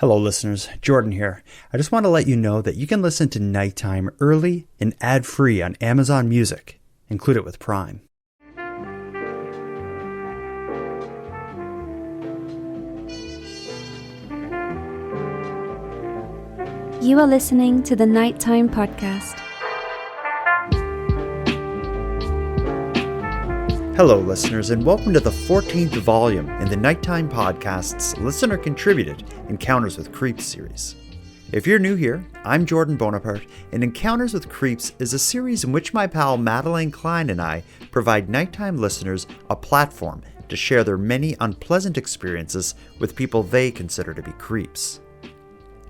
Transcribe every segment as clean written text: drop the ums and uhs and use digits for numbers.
Hello listeners, Jordan here. I just want to let you know that you can listen to Nighttime early and ad-free on Amazon Music. Include it with Prime. You are listening to the Nighttime Podcast. Hello listeners, and welcome to the 14th volume in the Nighttime Podcast's listener-contributed Encounters with Creeps series. If you're new here, I'm Jordan Bonaparte, and Encounters with Creeps is a series in which my pal Madeline Klein and I provide nighttime listeners a platform to share their many unpleasant experiences with people they consider to be creeps.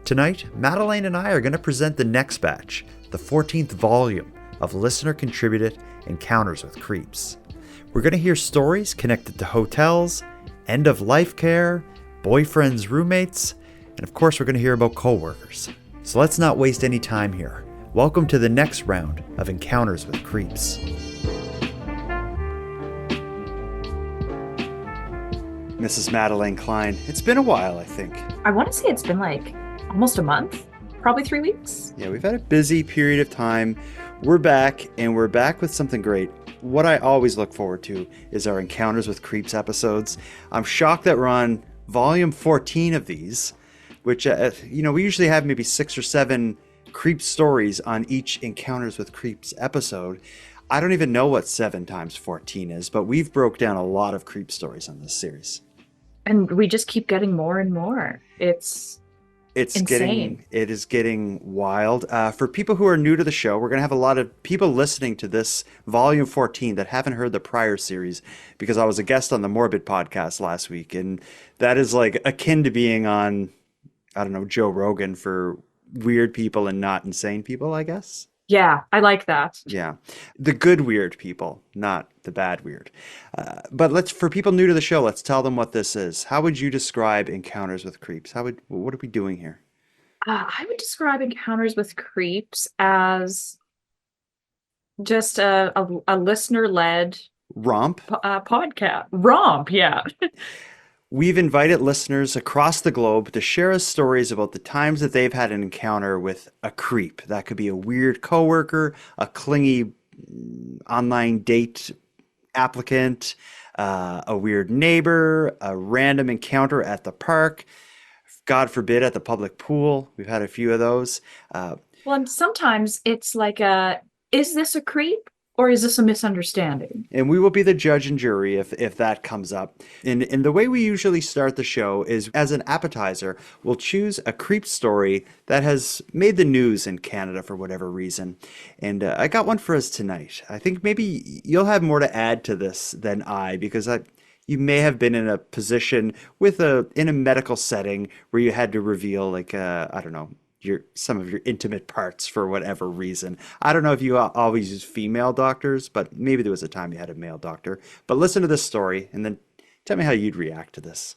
Tonight, Madeline and I are going to present the next batch, the 14th volume of listener-contributed Encounters with Creeps. We're going to hear stories connected to hotels, end-of-life care, boyfriends, roommates, and of course we're going to hear about coworkers. So let's not waste any time here. Welcome to the next round of Encounters with Creeps. Mrs. Madeline Klein, it's been a while, I think. I want to say it's been like almost a month, probably 3 weeks. Yeah, we've had a busy period of time. We're back, and we're back with something great. What I always look forward to is our Encounters with Creeps episodes. I'm shocked that we're on volume 14 of these, which, we usually have maybe 6 or 7 creep stories on each Encounters with Creeps episode. I don't even know what 7 times 14 is, but we've broke down a lot of creep stories on this series. And we just keep getting more and more. It's insane. It is getting wild. For people who are new to the show, we're going to have a lot of people listening to this volume 14 that haven't heard the prior series, because I was a guest on the Morbid podcast last week, and that is like akin to being on, I don't know, Joe Rogan for weird people and not insane people, I guess. Yeah, I like that. Yeah. The good weird people, not the bad weird. But for people new to the show, let's tell them what this is. How would you describe Encounters with Creeps? What are we doing here? I would describe Encounters with Creeps as just a listener-led Romp? podcast. Romp, yeah. We've invited listeners across the globe to share us stories about the times that they've had an encounter with a creep. That could be a weird coworker, a clingy online date applicant, a weird neighbor, a random encounter at the park, God forbid at the public pool. We've had a few of those. Well, and sometimes it's like is this a creep? Or is this a misunderstanding? And we will be the judge and jury if that comes up. And the way we usually start the show is, as an appetizer, we'll choose a creep story that has made the news in Canada for whatever reason. And I got one for us tonight. I think maybe you'll have more to add to this than I, because you may have been in a position in a medical setting where you had to reveal, I don't know, some of your intimate parts for whatever reason. I don't know if you always use female doctors, but maybe there was a time you had a male doctor. But listen to this story and then tell me how you'd react to this.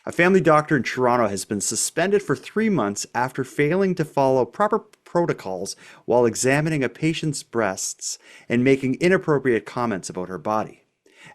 A family doctor in Toronto has been suspended for 3 months after failing to follow proper protocols while examining a patient's breasts and making inappropriate comments about her body.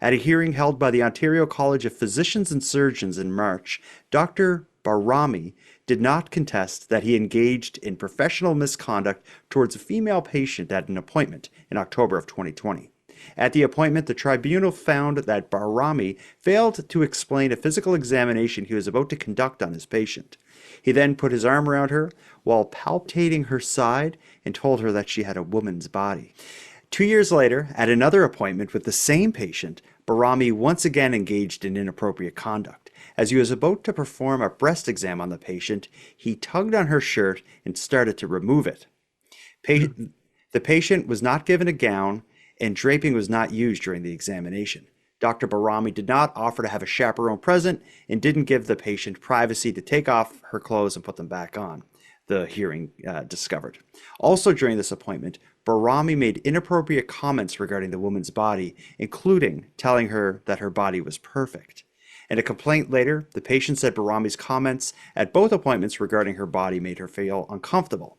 At a hearing held by the Ontario College of Physicians and Surgeons in March, Dr. Barami did not contest that he engaged in professional misconduct towards a female patient at an appointment in October of 2020. At the appointment, the tribunal found that Barami failed to explain a physical examination he was about to conduct on his patient. He then put his arm around her while palpating her side and told her that she had a woman's body. 2 years later, at another appointment with the same patient, Barami once again engaged in inappropriate conduct. As he was about to perform a breast exam on the patient, he tugged on her shirt and started to remove it. The patient was not given a gown, and draping was not used during the examination. Dr. Barami did not offer to have a chaperone present and didn't give the patient privacy to take off her clothes and put them back on, the hearing discovered. Also during this appointment, Barami made inappropriate comments regarding the woman's body, including telling her that her body was perfect. In a complaint later, the patient said Barami's comments at both appointments regarding her body made her feel uncomfortable.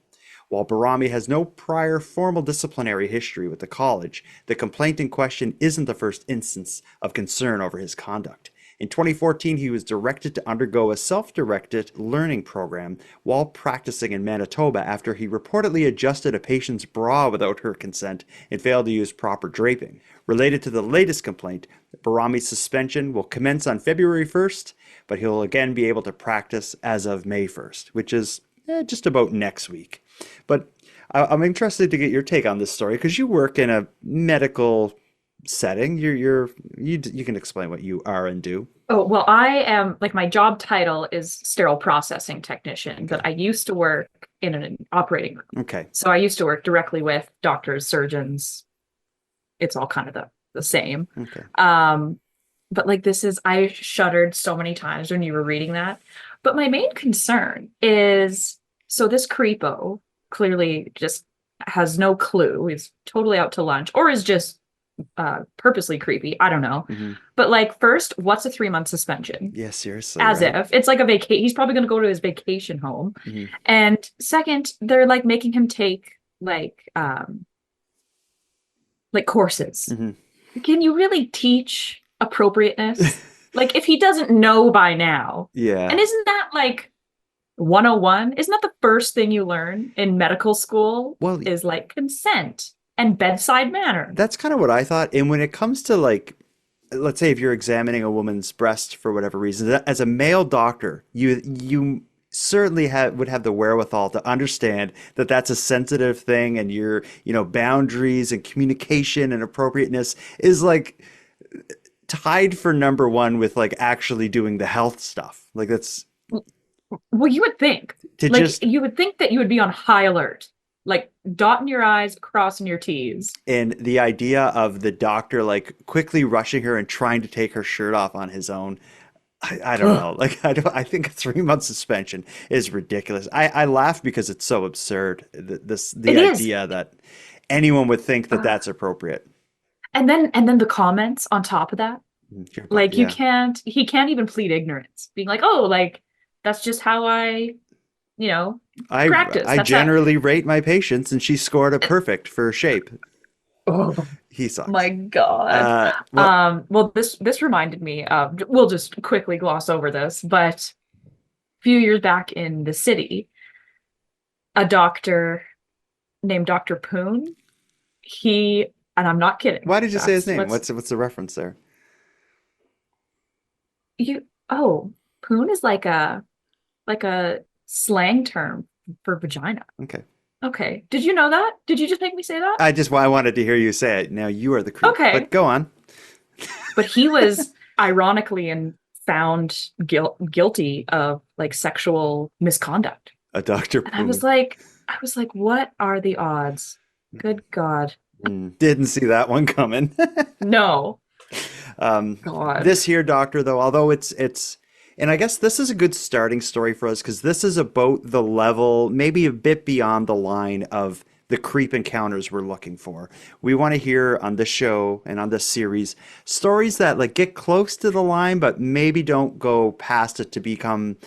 While Barami has no prior formal disciplinary history with the college, the complaint in question isn't the first instance of concern over his conduct. In 2014, he was directed to undergo a self-directed learning program while practicing in Manitoba after he reportedly adjusted a patient's bra without her consent and failed to use proper draping. Related to the latest complaint, Barami's suspension will commence on February 1st, but he'll again be able to practice as of May 1st, which is just about next week. But I'm interested to get your take on this story because you work in a medical setting. You can explain what you are and do. Oh, well, I am like my job title is sterile processing technician, but I used to work in an operating room. Okay. So I used to work directly with doctors, surgeons. It's all kind of the same. Okay. But like I shuddered so many times when you were reading that. But my main concern is, so this creepo clearly just has no clue. He's totally out to lunch or is just purposely creepy. I don't know. Mm-hmm. But like, first, what's a 3-month suspension? Yeah, seriously. As right? if it's like a vacation. He's probably going to go to his vacation home. Mm-hmm. And second, they're like making him take like courses. Mm-hmm. Can you really teach appropriateness? Like if he doesn't know by now. Yeah. And isn't that like 101? Isn't that the first thing you learn in medical school? Well, is like consent and bedside manner. That's kind of what I thought. And when it comes to like, let's say if you're examining a woman's breast for whatever reason, as a male doctor, you certainly would have the wherewithal to understand that that's a sensitive thing, and your boundaries and communication and appropriateness is like tied for number one with like actually doing the health stuff. Like that's well, you would think you would think that you would be on high alert, like dotting your I's, crossing your T's. And the idea of the doctor like quickly rushing her and trying to take her shirt off on his own, I don't know. Like I think a 3-month suspension is ridiculous. I laugh because it's so absurd. The idea that anyone would think that that's appropriate. And then the comments on top of that, like he can't even plead ignorance, being like, oh, like that's just how I practice. I generally rate my patients, and she scored a perfect for shape. Oh, he sucks. My God. Well, this reminded me of, we'll just quickly gloss over this, but a few years back in the city, a doctor named Dr. Poon, and I'm not kidding. Why did you say his name? What's the reference there? Poon is like a slang term for vagina. Okay. Did you know that? Did you just make me say that? I wanted to hear you say it. Now you are the creep. Okay. But go on. But he was ironically found guilty of like sexual misconduct. A Dr. And I was like, what are the odds? Good God. Didn't see that one coming. No. God. This here doctor, though, although it's and I guess this is a good starting story for us because this is about the level, maybe a bit beyond the line of the creep encounters we're looking for. We want to hear on this show and on this series stories that like get close to the line, but maybe don't go past it to become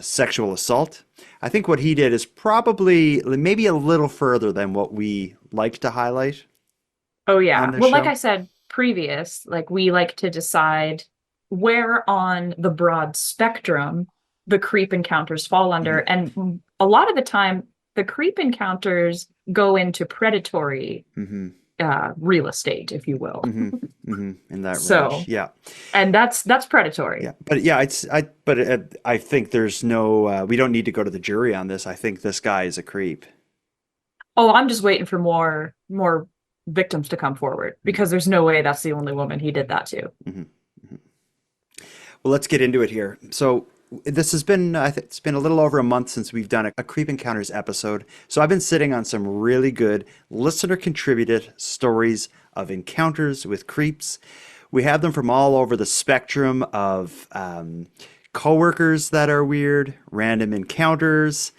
sexual assault. I think what he did is probably maybe a little further than what we like to highlight. Oh, yeah. Well, like I said previous, like we like to decide where on the broad spectrum the creep encounters fall under. And a lot of the time, the creep encounters go into predatory real estate, if you will. In that range. Yeah. And that's predatory. Yeah. But yeah, I think there's no, we don't need to go to the jury on this. I think this guy is a creep. Oh, I'm just waiting for more victims to come forward because there's no way that's the only woman he did that to. Well, let's get into it here. So this has been, it's been a little over a month since we've done a Creep Encounters episode. So I've been sitting on some really good listener contributed stories of encounters with creeps. We have them from all over the spectrum of coworkers that are weird, random encounters.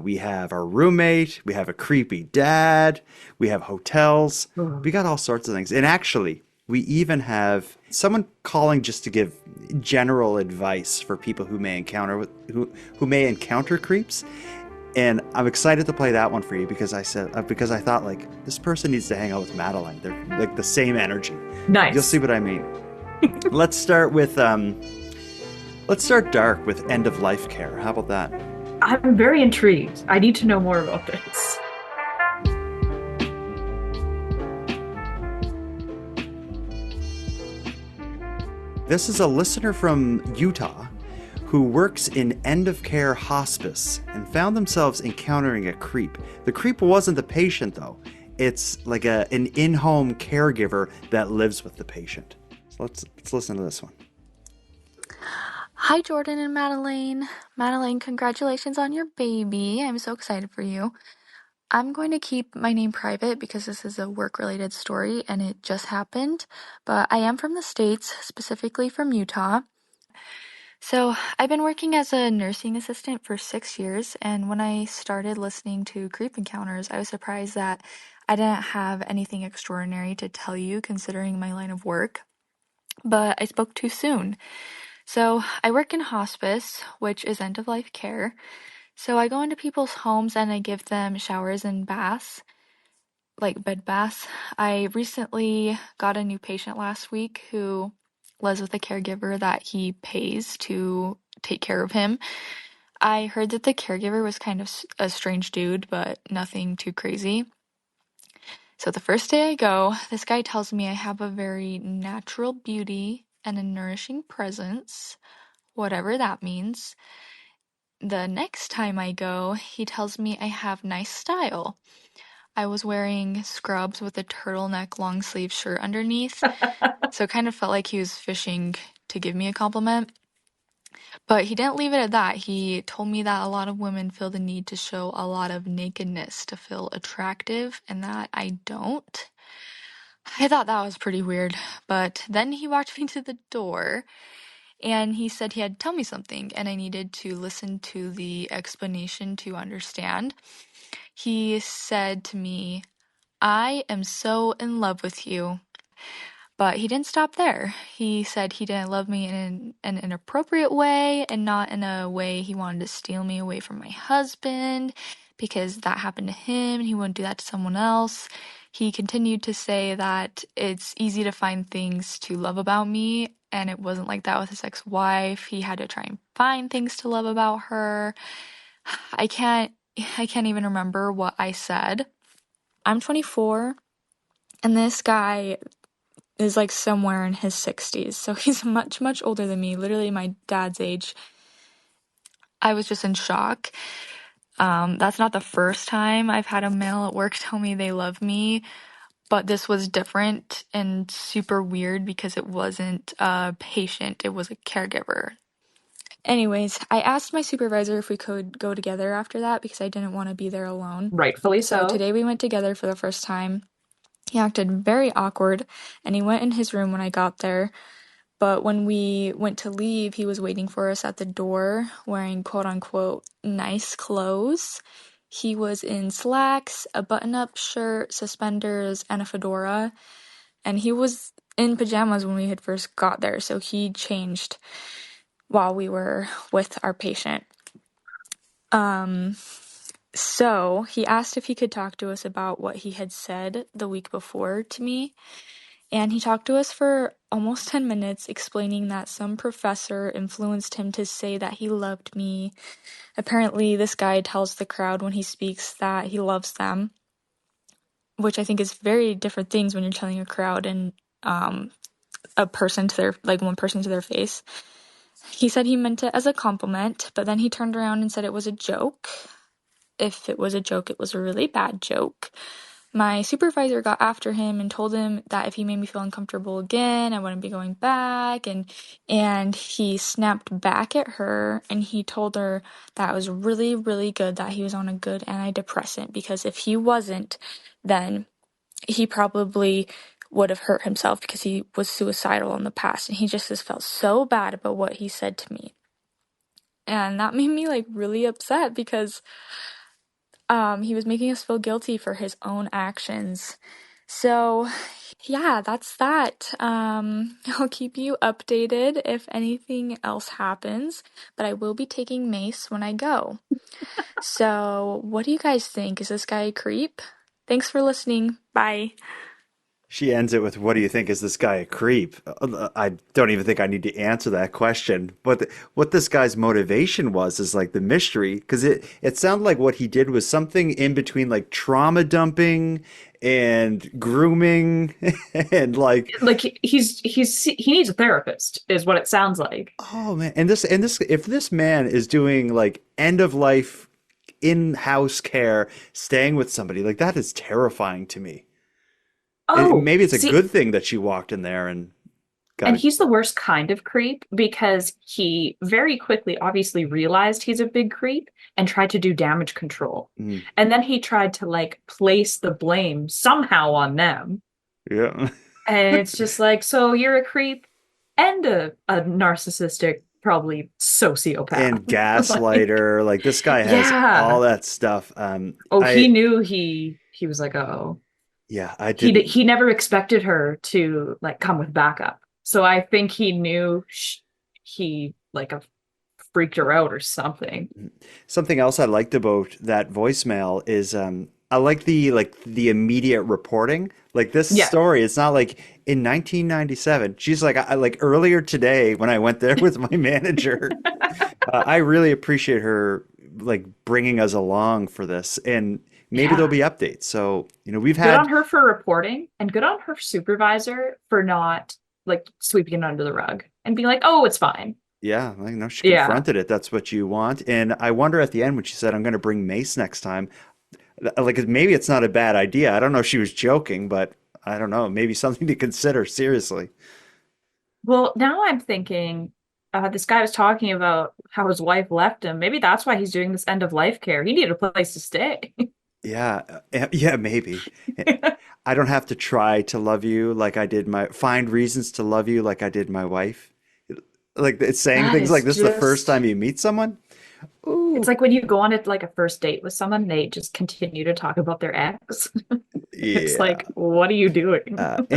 We have our roommate. We have a creepy dad. We have hotels. We got all sorts of things. And actually, we even have someone calling just to give general advice for people who may encounter creeps. And I'm excited to play that one for you because I thought like this person needs to hang out with Madeline. They're like the same energy. Nice. You'll see what I mean. Let's start with let's start dark with end of life care. How about that? I'm very intrigued. I need to know more about this. This is a listener from Utah who works in end of care hospice and found themselves encountering a creep. The creep wasn't the patient though. It's like an in-home caregiver that lives with the patient. So let's listen to this one. Hi, Jordan and Madeline. Madeline, congratulations on your baby. I'm so excited for you. I'm going to keep my name private because this is a work-related story and it just happened, but I am from the States, specifically from Utah. So I've been working as a nursing assistant for 6 years, and when I started listening to Creep Encounters, I was surprised that I didn't have anything extraordinary to tell you considering my line of work, but I spoke too soon. So I work in hospice, which is end-of-life care. So I go into people's homes and I give them showers and baths, like bed baths. I recently got a new patient last week who lives with a caregiver that he pays to take care of him. I heard that the caregiver was kind of a strange dude, but nothing too crazy. So the first day I go, this guy tells me I have a very natural beauty and a nourishing presence, whatever that means. The next time I go, he tells me I have nice style. I was wearing scrubs with a turtleneck long sleeve shirt underneath, so it kind of felt like he was fishing to give me a compliment. But he didn't leave it at that. He told me that a lot of women feel the need to show a lot of nakedness to feel attractive, and that I don't. I thought that was pretty weird, but then he walked me to the door and he said he had to tell me something and I needed to listen to the explanation to understand. He said to me, "I am so in love with you." But he didn't stop there. He said he didn't love me in an inappropriate way and not in a way he wanted to steal me away from my husband because that happened to him and he wouldn't do that to someone else. He continued to say that it's easy to find things to love about me, and it wasn't like that with his ex-wife. He had to try and find things to love about her. I can't even remember what I said. I'm 24 and this guy is like somewhere in his 60s. So he's much, much older than me, literally my dad's age. I was just in shock. That's not the first time I've had a male at work tell me they love me, but this was different and super weird because it wasn't a patient, it was a caregiver. Anyways, I asked my supervisor if we could go together after that because I didn't want to be there alone. Rightfully So so. today we went together for the first time. He acted very awkward, and he went in his room when I got there. But when we went to leave, he was waiting for us at the door, wearing quote-unquote nice clothes. He was in slacks, a button-up shirt, suspenders, and a fedora. And he was in pajamas when we had first got there, so he changed while we were with our patient. So he asked if he could talk to us about what he had said the week before to me. And he talked to us for almost 10 minutes, explaining that some professor influenced him to say that he loved me. Apparently, this guy tells the crowd when he speaks that he loves them, which I think is very different things when you're telling a crowd and a person to their, like one person to their face. He said he meant it as a compliment, but then he turned around and said it was a joke. If it was a joke, it was a really bad joke. My supervisor got after him and told him that if he made me feel uncomfortable again, I wouldn't be going back, and he snapped back at her and he told her that it was really, really good that he was on a good antidepressant, because if he wasn't, then he probably would have hurt himself because he was suicidal in the past, and he just felt so bad about what he said to me. And that made me like really upset because he was making us feel guilty for his own actions. So, yeah, that's that. I'll keep you updated if anything else happens, but I will be taking mace when I go. So, what do you guys think? Is this guy a creep? Thanks for listening. Bye. She ends it with, "What do you think? Is this guy a creep?" I don't even think I need to answer that question. But what this guy's motivation was is like the mystery, because it sounded like what he did was something in between like trauma dumping and grooming and like, Like he needs a therapist, is what it sounds like. oh man, and this if this man is doing like end of life in-house care, staying with somebody, like that is terrifying to me. Oh, Maybe it's a see, good thing that she walked in there and got and a. he's the worst kind of creep because he very quickly obviously realized he's a big creep and tried to do damage control. Mm, And then he tried to like place the blame somehow on them. yeah. And it's just like, so you're a creep and a narcissistic, probably sociopath. And Like, gaslighter, like this guy has all yeah. that stuff. Oh, he I knew he was like, oh, Yeah, I he didn't. he never expected her to like come with backup. So I think he knew he like freaked her out or something. Something else I liked about that voicemail is I like the immediate reporting. Like this Yeah. story, it's not like in 1997. She's like I like earlier today when I went there with my manager. I really appreciate her like bringing us along for this, and maybe there'll Yeah. be updates. So, we've Good on had. her for reporting and good on her supervisor for not like sweeping it under the rug and being like, "Oh, it's fine." Yeah, like no, she Yeah. confronted it. That's what you want. And I wonder at the end when she said, "I'm going to bring Mace next time." Like maybe it's not a bad idea. I don't know if she was joking, but I don't know. Maybe something to consider seriously. Well, now I'm thinking this guy was talking about how his wife left him. Maybe that's why he's doing this end of life care. He needed a place to stay. Yeah, yeah, maybe. I don't have to try to love you like I did find reasons to love you like I did my wife. Like it's saying That things like is this is the first just time you meet someone. it's Ooh, like when you go on it like a first date with someone, they just continue to talk about their ex. It's yeah. like, what are you doing? And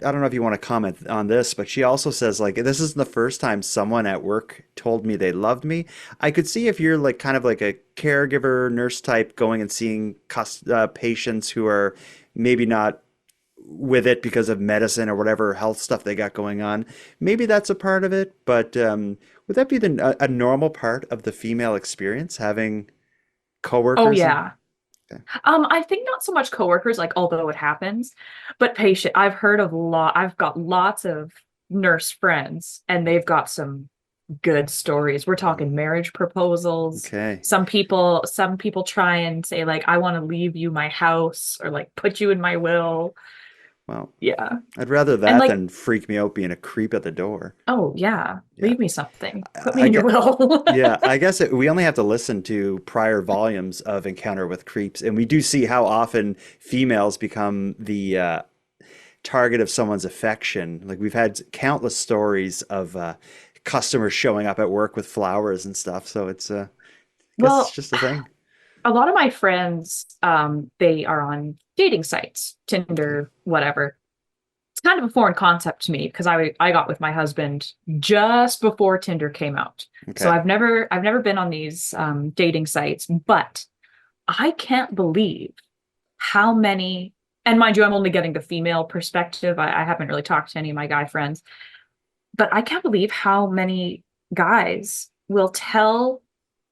I don't know if you want to comment on this, but she also says like this isn't the first time someone at work told me they loved me. I could see if you're like kind of like a caregiver nurse type going and seeing patients who are maybe not with it because of medicine or whatever health stuff they got going on. Maybe that's a part of it, but would that be a normal part of the female experience having Oh coworkers and yeah. okay. I think not so much coworkers, like although it happens, but patient. I've got lots of nurse friends, and they've got some good stories. We're talking marriage proposals. Okay. Some people try and say, like, I want to leave you my house or like put you in my will. Well, Yeah. I'd rather And that like, than freak me out being a creep at the door. oh yeah, Yeah. leave me something. Put me I in your get, will. yeah, I guess we only have to listen to prior volumes of Encounter with Creeps, and we do see how often females become the target of someone's affection. Like we've had countless stories of customers showing up at work with flowers and stuff. So I guess it's Well, just a thing. a lot of my friends, they are on dating sites, Okay. Tinder, whatever. It's kind of a foreign concept to me because I got with my husband just before Tinder came out. So Okay. I've never been on these dating sites, but I can't believe how many, and mind you, I'm only getting the female perspective. I haven't really talked to any of my guy friends, but I can't believe how many guys will tell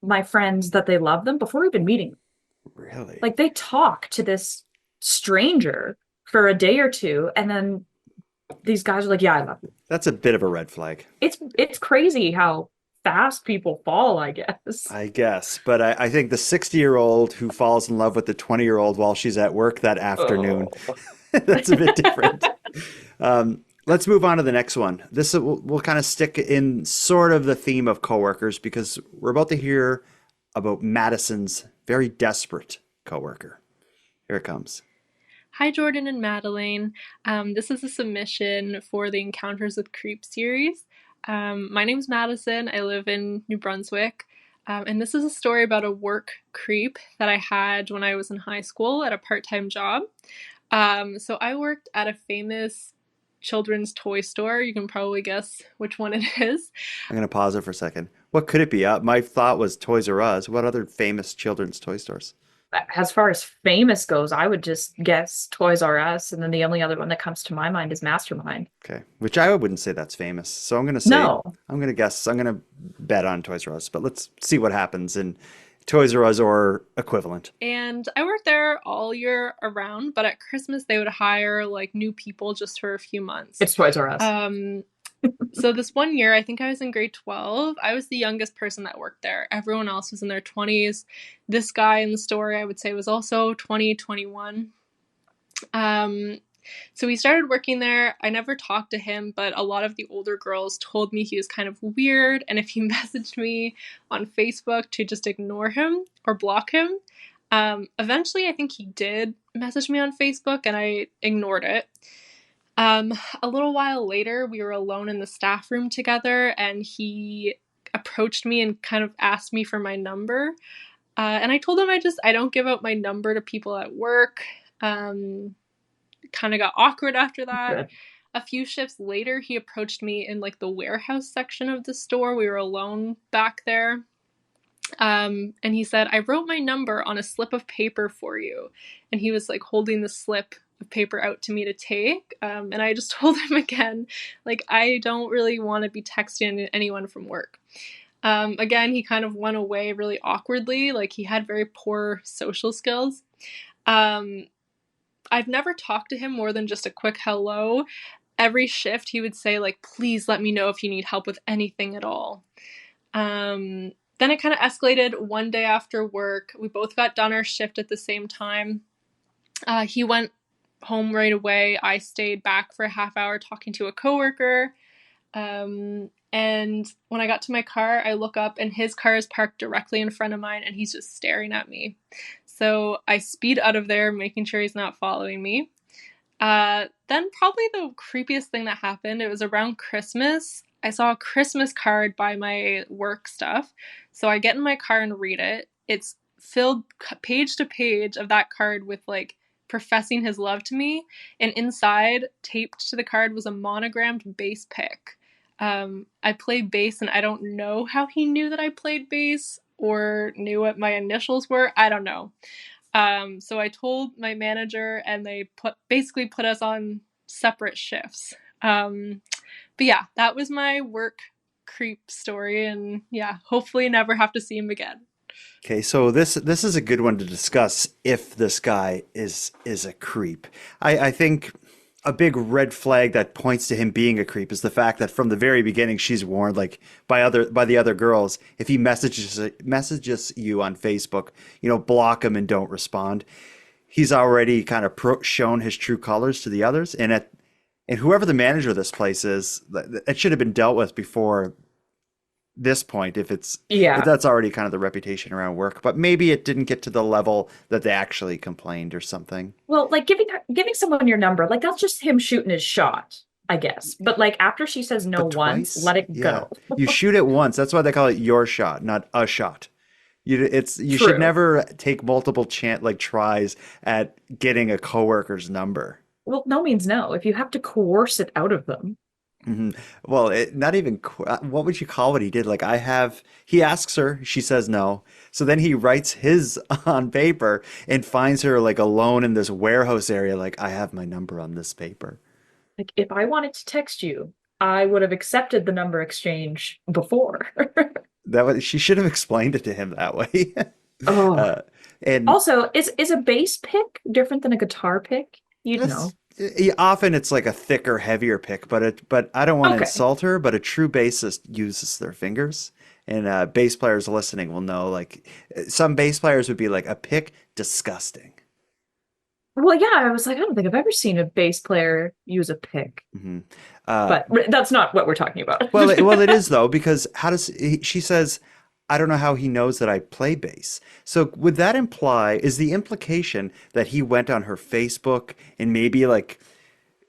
my friends that they love them before even meeting them. Really? Like they talk to this stranger for a day or two, and then these guys are like, "Yeah, I love you." That's a bit of a red flag. It's crazy how fast people fall, I guess. I guess, but I think the 60-year-old who falls in love with the 20-year-old while she's at work that afternoon, Oh. that's a bit different. Let's move on to the next one. This we'll kind of stick in sort of the theme of coworkers because we're about to hear about Madison's very desperate coworker. Here it comes. Hi, Jordan and Madeline. This is a submission for the Encounters with Creep series. My name's Madison. I live in New Brunswick. And this is a story about a work creep that I had when I was in high school at a part-time job. So I worked at a famous children's toy store. You can probably guess which one it is. I'm going to pause it for a second. What could it be? My thought was Toys R Us. What other famous children's toy stores? As far as famous goes, I would just guess Toys R Us, and then the only other one that comes to my mind is Mastermind. Okay, which I wouldn't say that's famous. So I'm gonna say No. I'm gonna guess I'm gonna bet on Toys R Us, but let's see what happens in Toys R Us or equivalent. And I worked there all year around, but at Christmas they would hire like new people just for a few months. It's Toys R Us. So this one year, I think I was in grade 12. I was the youngest person that worked there. Everyone else was in their 20s. This guy in the story, I would say, was also 20, 21. So we started working there. I never talked to him, but a lot of the older girls told me he was kind of weird. And if he messaged me on Facebook, to just ignore him or block him. Eventually, I think he did message me on Facebook and I ignored it. A little while later, we were alone in the staff room together and he approached me and kind of asked me for my number. And I told him I don't give out my number to people at work. Kind of got awkward after that. Good. A few shifts later, he approached me in like the warehouse section of the store. We were alone back there. And he said, I wrote my number on a slip of paper for you. And he was like holding the slip of paper out to me to take. And I just told him again, like, I don't really want to be texting anyone from work. Again, he kind of went away really awkwardly. Like, he had very poor social skills. I've never talked to him more than just a quick hello. Every shift, he would say, like, please let me know if you need help with anything at all. Then it kind of escalated one day after work. We both got done our shift at the same time. He went home right away. I stayed back for a half hour talking to a coworker. And when I got to my car, I look up and his car is parked directly in front of mine and he's just staring at me. So I speed out of there, making sure he's not following me. Then probably the creepiest thing that happened, it was around Christmas. I saw a Christmas card by my work stuff. So I get in my car and read it. It's filled page to page of that card with like professing his love to me. And inside, taped to the card, was a monogrammed bass pick. I play bass and I don't know how he knew that I played bass or knew what my initials were. I don't know. So I told my manager and they basically put us on separate shifts. But yeah, that was my work creep story, and yeah, hopefully never have to see him again. Okay, so this is a good one to discuss if this guy is a creep. I think a big red flag that points to him being a creep is the fact that from the very beginning she's warned, like by the other girls, if he messages you on Facebook, block him and don't respond. He's already kind of shown his true colors to the others, and whoever the manager of this place is, it should have been dealt with before this point if that's already kind of the reputation around work, but maybe it didn't get to the level that they actually complained or something. Well, like giving someone your number, like that's just him shooting his shot, I guess. But like after she says no once, let it go. You shoot it once. That's why they call it your shot, not a shot. You should never take multiple tries at getting a coworker's number. Well, no means no. If you have to coerce it out of them. Mm-hmm. Well, not even, what would you call what he did? Like he asks her, she says no. So then he writes his on paper and finds her like alone in this warehouse area. Like, I have my number on this paper. Like, if I wanted to text you, I would have accepted the number exchange before. She should have explained it to him that way. And also, is a bass pick different than a guitar pick? You'd know. Often it's like a thicker, heavier pick, but I don't want to insult her, but a true bassist uses their fingers. And bass players listening will know, like, some bass players would be like, a pick, disgusting. Well, yeah, I was like, I don't think I've ever seen a bass player use a pick. Mm-hmm. But that's not what we're talking about. well, it is, though, because she says, I don't know how he knows that I play bass. So would that is the implication that he went on her Facebook and maybe like...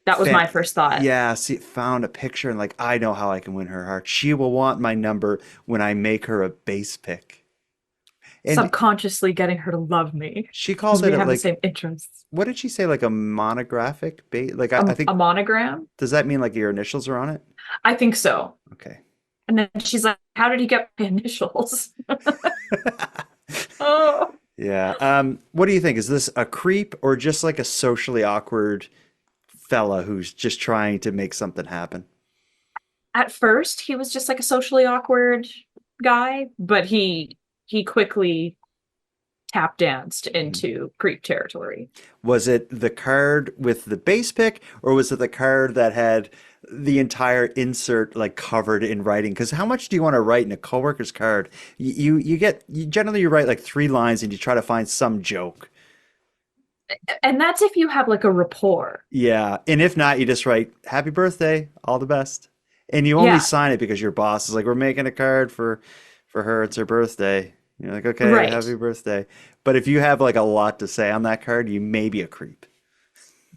That was my first thought. Yeah, found a picture and like, I know how I can win her heart. She will want my number when I make her a bass pick. And subconsciously getting her to love me. She calls it we have like... the same interests. What did she say? Like a monographic bass? Like I think... A monogram? Does that mean like your initials are on it? I think so. Okay. And then she's like, how did he get my initials? Oh. Yeah. What do you think? Is this a creep or just like a socially awkward fella who's just trying to make something happen? At first, he was just like a socially awkward guy, but he quickly tap danced Mhm. into creep territory. Was it the card with the base pick, or was it the card that had the entire insert like covered in writing? Because how much do you want to write in a coworker's card? You generally you write like 3 lines and you try to find some joke. And that's if you have like a rapport. Yeah, and if not, you just write "Happy Birthday, all the best," and you only Yeah, sign it because your boss is like, "We're making a card for her. It's her birthday." You're like, "Okay, right. happy birthday." But if you have like a lot to say on that card, you may be a creep.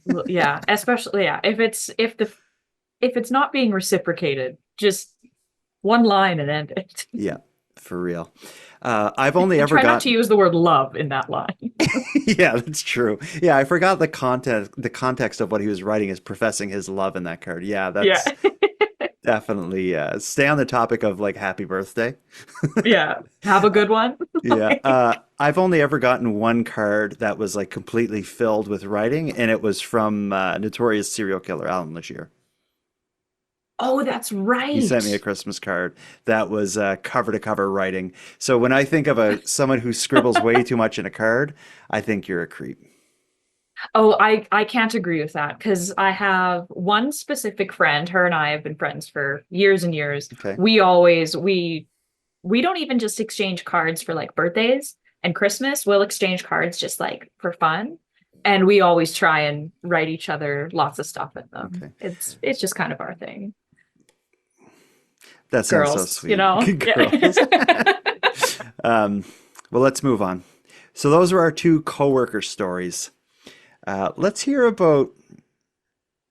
Well, yeah, especially yeah, if it's not being reciprocated, just one line and end it. Yeah, for real. I've only ever Try not to gotten. use the word love in that line. Yeah, that's true. Yeah, I forgot the context of what he was writing is professing his love in that card. Yeah, Yeah. that's definitely stay on the topic of like happy birthday. Yeah. Have a good one. Yeah. I've only ever gotten one card that was like completely filled with writing, and it was from notorious serial killer Alan Legere. Oh, that's He sent me a right. Christmas card that was cover to cover writing. So when I think of a someone who scribbles way too much in a card, I think you're a creep. Oh, I can't agree with that because I have one specific friend. Her and I have been friends for years and years. Okay. We don't even just exchange cards for like birthdays and Christmas. We'll exchange cards just like for fun. And we always try and write each other lots of stuff in them. Okay. It's just kind of our thing. That sounds so Girls, you sweet. know? Girls. Yeah. Um, well, let's move on. So those are our two coworker stories. Let's hear about.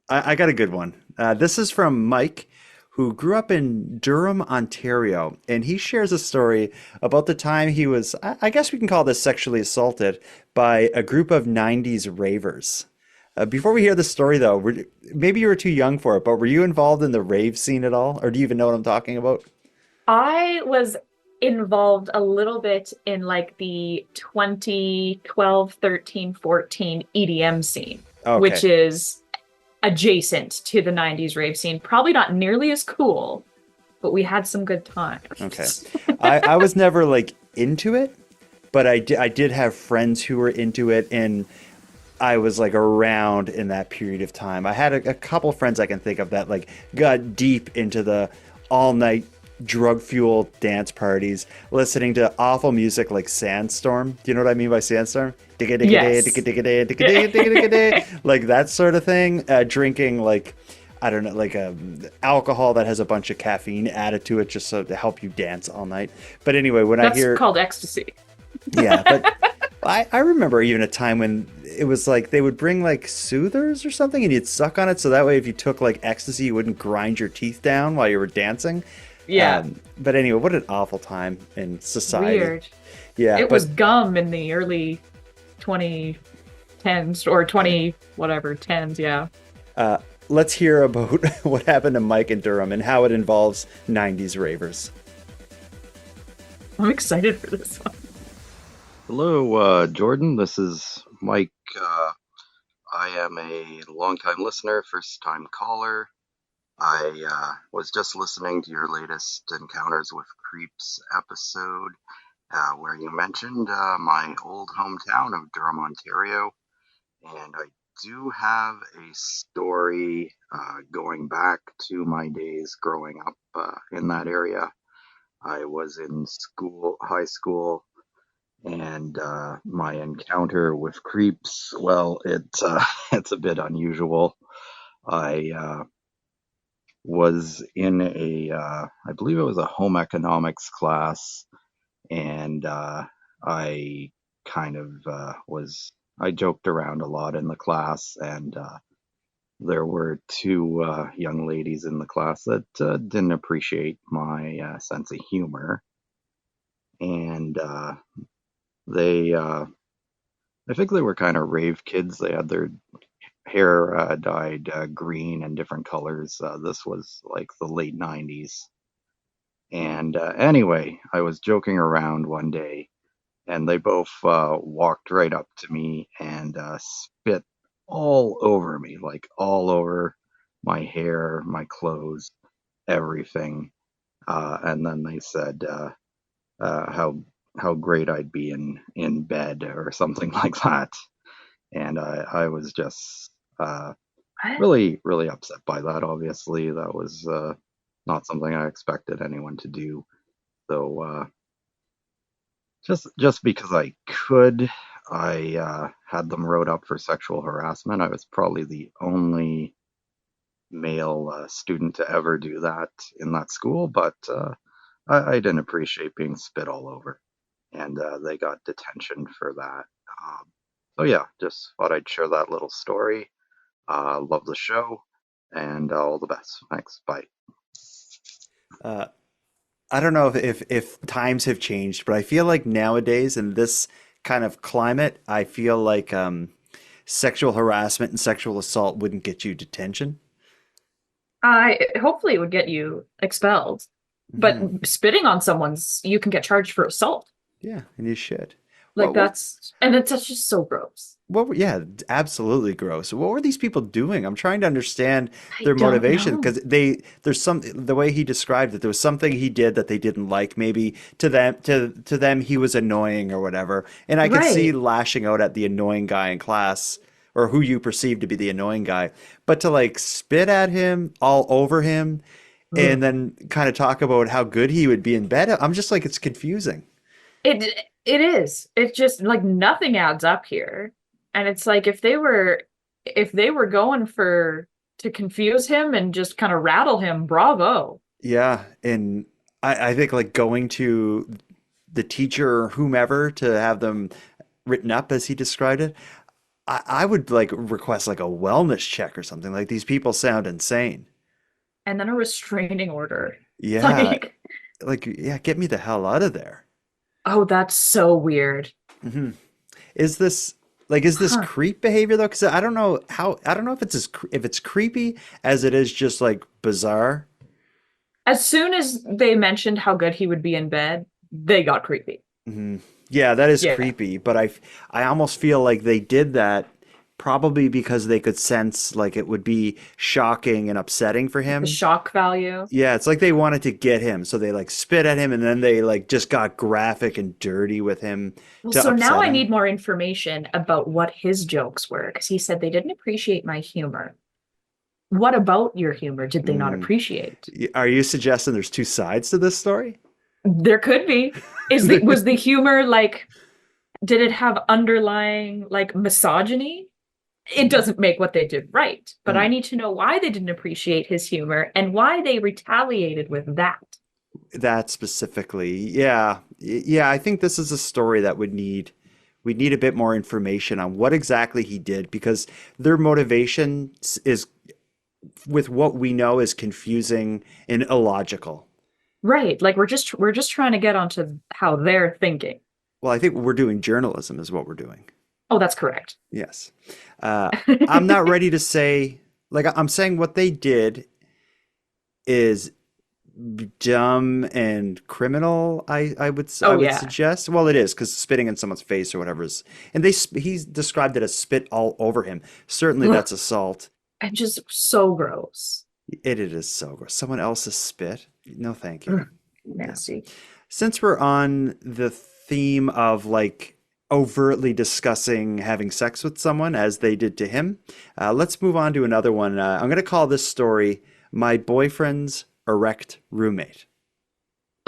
I got a good one. This is from Mike, who grew up in Durham, Ontario, and he shares a story about the time he was, I guess we can call this sexually assaulted by a group of 90s ravers. Before we hear the story, though, maybe you were too young for it, but were you involved in the rave scene at all? Or do you even know what I'm talking about? I was involved a little bit in like the 2012, 13, 14 EDM scene, which Okay. is adjacent to the 90s rave scene. Probably not nearly as cool, but we had some good Okay. times. I was never like into it, but I did have friends who were into it, and I was like around in that period of time. I had a couple friends I can think of that like got deep into the all night drug fueled dance parties, listening to awful music like Sandstorm. Do you know what I mean by Sandstorm? Yes. Like that sort of thing. Drinking like I don't know, like alcohol that has a bunch of caffeine added to it just so to help you dance all night. But anyway, when I That's hear called ecstasy. yeah, but I remember even a time when it was like they would bring like soothers or something and you'd suck on it so that way if you took like ecstasy you wouldn't grind your teeth down while you were dancing. Yeah. But anyway, what an awful time in society. Weird. Yeah, It but was gum in the early 2010s or 20 whatever 10s, yeah. uh, let's hear about what happened to Mike in Durham and how it involves 90s ravers. I'm excited for this one. Hello, Jordan. This is Mike. I am a longtime listener, first time caller. I was just listening to your latest Encounters with Creeps episode where you mentioned my old hometown of Durham, Ontario. And I do have a story going back to my days growing up in that area. I was in school, high school, and my encounter with creeps, well, it's a bit unusual. I was in I believe it was a home economics class, and I kind of I joked around a lot in the class, and there were two young ladies in the class that didn't appreciate my sense of humor, and they I think they were kind of rave kids. They had their hair dyed green and different colors. This was like the late 90s. And anyway, I was joking around one day, and they both walked right up to me and spit all over me, like all over my hair, my clothes, everything. And then they said how great I'd be in bed or something like that. And I was just What? really, really upset by that. Obviously, that was not something I expected anyone to do. So just because I could, I had them wrote up for sexual harassment. I was probably the only male student to ever do that in that school, but I didn't appreciate being spit all over, and they got detention for that. So yeah, just thought I'd share that little story. Love the show, and all the best. Thanks. Bye. Uh, I don't know if times have changed, but I feel like nowadays in this kind of climate, I feel like sexual harassment and sexual assault wouldn't get you detention. I hopefully it would get you expelled, but Hmm. spitting on someone's, you can get charged for assault. Yeah, and you should. Like What that's just so gross. yeah, absolutely gross. What were these people doing? I'm trying to understand I their don't motivation know. because there's some the way he described it, there was something he did that they didn't like. Maybe to them he was annoying or whatever. And I could see Right. lashing out at the annoying guy in class or who you perceive to be the annoying guy. But to like spit at him, all over him, and Ugh. then kind of talk about how good he would be in bed, I'm just like it's confusing. It is. It's just like nothing adds up here. And it's like if they were going for to confuse him and just kind of rattle him, bravo. Yeah, and I think like going to the teacher or whomever to have them written up as he described it, I would like request like a wellness check or something. Like these people sound insane. And then a restraining order. Yeah, Like, like yeah, get me the hell out of there. oh, that's so weird. Hmm. Is this is this Huh. creep behavior though? Because I don't know if if it's creepy as it is just like bizarre. As soon as they mentioned how good he would be in bed, they got creepy. Hmm. Yeah, that is Yeah. creepy, but I almost feel like they did that probably because they could sense like it would be shocking and upsetting for The him. shock value. Yeah, it's like they wanted to get him, so they like spit at him and then they like just got graphic and dirty with him Well, to so now upset I him. need more information about what his jokes were, because he said they didn't appreciate my humor. What about your humor did they not Mm. appreciate? Are you suggesting there's two sides to this story? There could be. Was the humor like, did it have underlying like misogyny? It doesn't make what they did right, but I Mm. need to know why they didn't appreciate his humor and why they retaliated with that. That specifically, yeah, yeah. I think this is a story that we need a bit more information on what exactly he did because their motivation is with what we know is confusing and illogical. Right. Like we're just trying to get onto how they're thinking. Well, I think we're doing journalism is what we're doing. Oh, that's correct. Yes. Uh, I'm not ready to say, like, I'm saying what they did is dumb and criminal. I Oh would yeah. suggest. Well, it is because spitting in someone's face or whatever is, and he's described it as spit all over him. Certainly, Ugh, that's assault. and just so gross. It is so gross. Someone else's spit. No, thank you. Ugh, Yeah. nasty. Since we're on the theme of like overtly discussing having sex with someone as they did to him, let's move on to another one. I'm going to call this story My Boyfriend's Erect Roommate.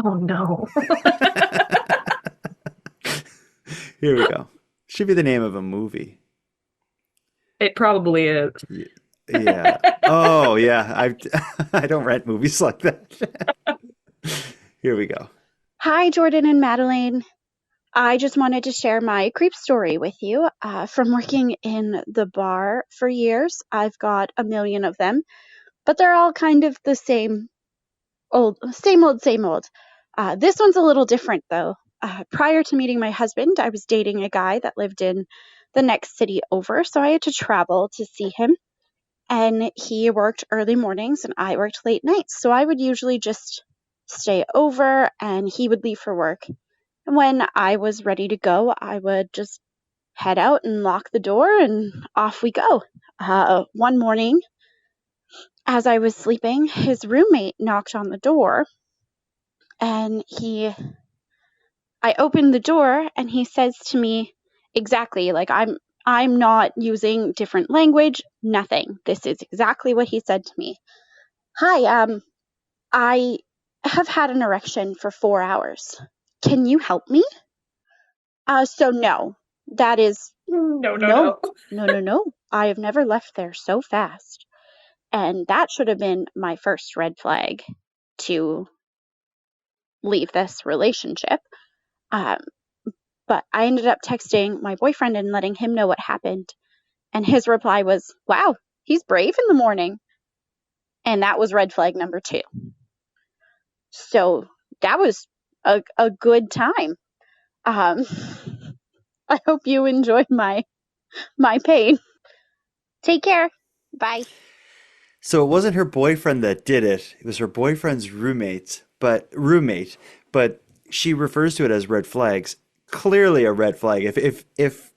Oh no. Here we go. Should be the name of a movie. It probably is. Y- Yeah. Oh, yeah. I don't rent movies like that. Here we go. Hi, Jordan and Madeline. I just wanted to share my creep story with you. From working in the bar for years, I've got a million of them, but they're all kind of the same old, same old, same old. This one's a little different, though. Prior to meeting my husband, I was dating a guy that lived in the next city over, so I had to travel to see him. And he worked early mornings and I worked late nights. So I would usually just stay over and he would leave for work When I was ready to go, I would just head out and lock the door, and off we go. One morning, as I was sleeping, his roommate knocked on the door, and I opened the door, and he says to me, exactly, like I'm not using different language, nothing. This is exactly what he said to me. Hi, I have had an erection for 4 hours. Can you help me? So no, that is no. I have never left there so fast. And that should have been my first red flag to leave this relationship. But I ended up texting my boyfriend and letting him know what happened. And his reply was, wow, he's brave in the morning. And that was red flag number 2. So that was a good time. I hope you enjoyed my pain. Take care. Bye. So it wasn't her boyfriend that did it. It was her boyfriend's roommate, but she refers to it as red flags. Clearly a red flag. If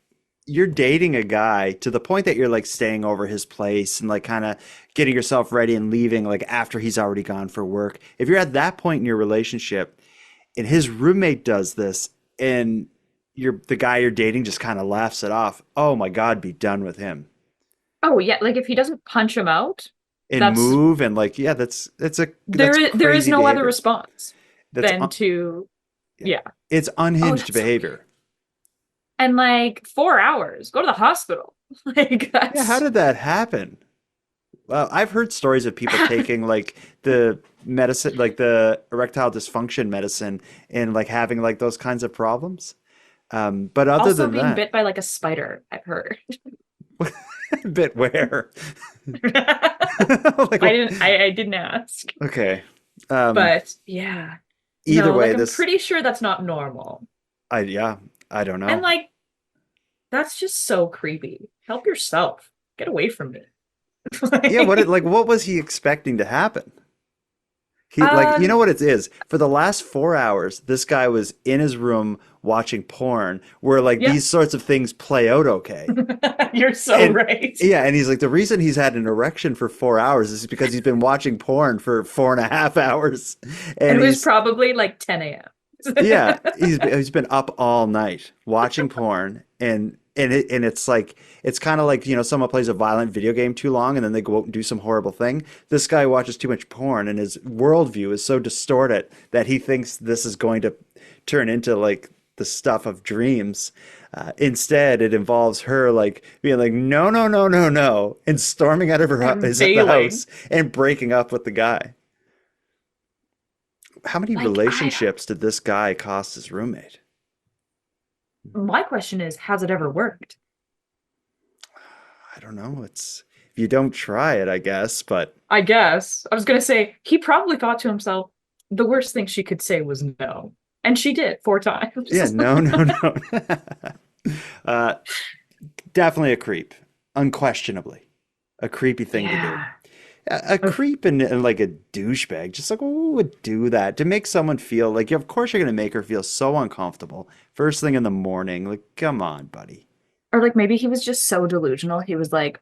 you're dating a guy to the point that you're like staying over his place and like kind of getting yourself ready and leaving like after he's already gone for work. If you're at that point in your relationship and his roommate does this and the guy you're dating just kind of laughs it off, oh my God, be done with him. Oh yeah, like if he doesn't punch him out and move and like, yeah, that's there is no behavior. other response than to it's unhinged behavior. And like 4 hours, go to the hospital. Like that's... Yeah, how did that happen? Well, I've heard stories of people taking like the medicine, like the erectile dysfunction medicine, and like having like those kinds of problems. But other also than being that, bit by like a spider, I've heard. Bit where? Like, I didn't ask. Okay. But yeah. Either way, like, I'm pretty sure that's not normal. I don't know. And like, that's just so creepy. Help yourself. Get away from me. Yeah, what was he expecting to happen? He you know what it is? For the last 4 hours, this guy was in his room watching porn where like these sorts of things play out okay. You're so right. Yeah, and he's like, the reason he's had an erection for 4 hours is because he's been watching porn for 4.5 hours. And it was probably like 10 a.m. Yeah, he's been up all night watching porn and it's like it's kind of like, you know, someone plays a violent video game too long and then they go out and do some horrible thing. This guy watches too much porn and his worldview is so distorted that he thinks this is going to turn into like the stuff of dreams. Instead, it involves her like being like, no, no, no, no, no, and storming out of the house and breaking up with the guy. How many relationships did this guy cost his roommate? My question is, has it ever worked? I don't know. If you don't try it, I guess, but... I guess. I was going to say, he probably thought to himself, the worst thing she could say was no. And she did 4 times. Yeah, no. Definitely a creep. Unquestionably. A creepy thing to do. A creep and like a douchebag, just like, who would do that to make someone feel like, of course you're going to make her feel so uncomfortable first thing in the morning. Like, come on, buddy. Or like maybe he was just so delusional. He was like,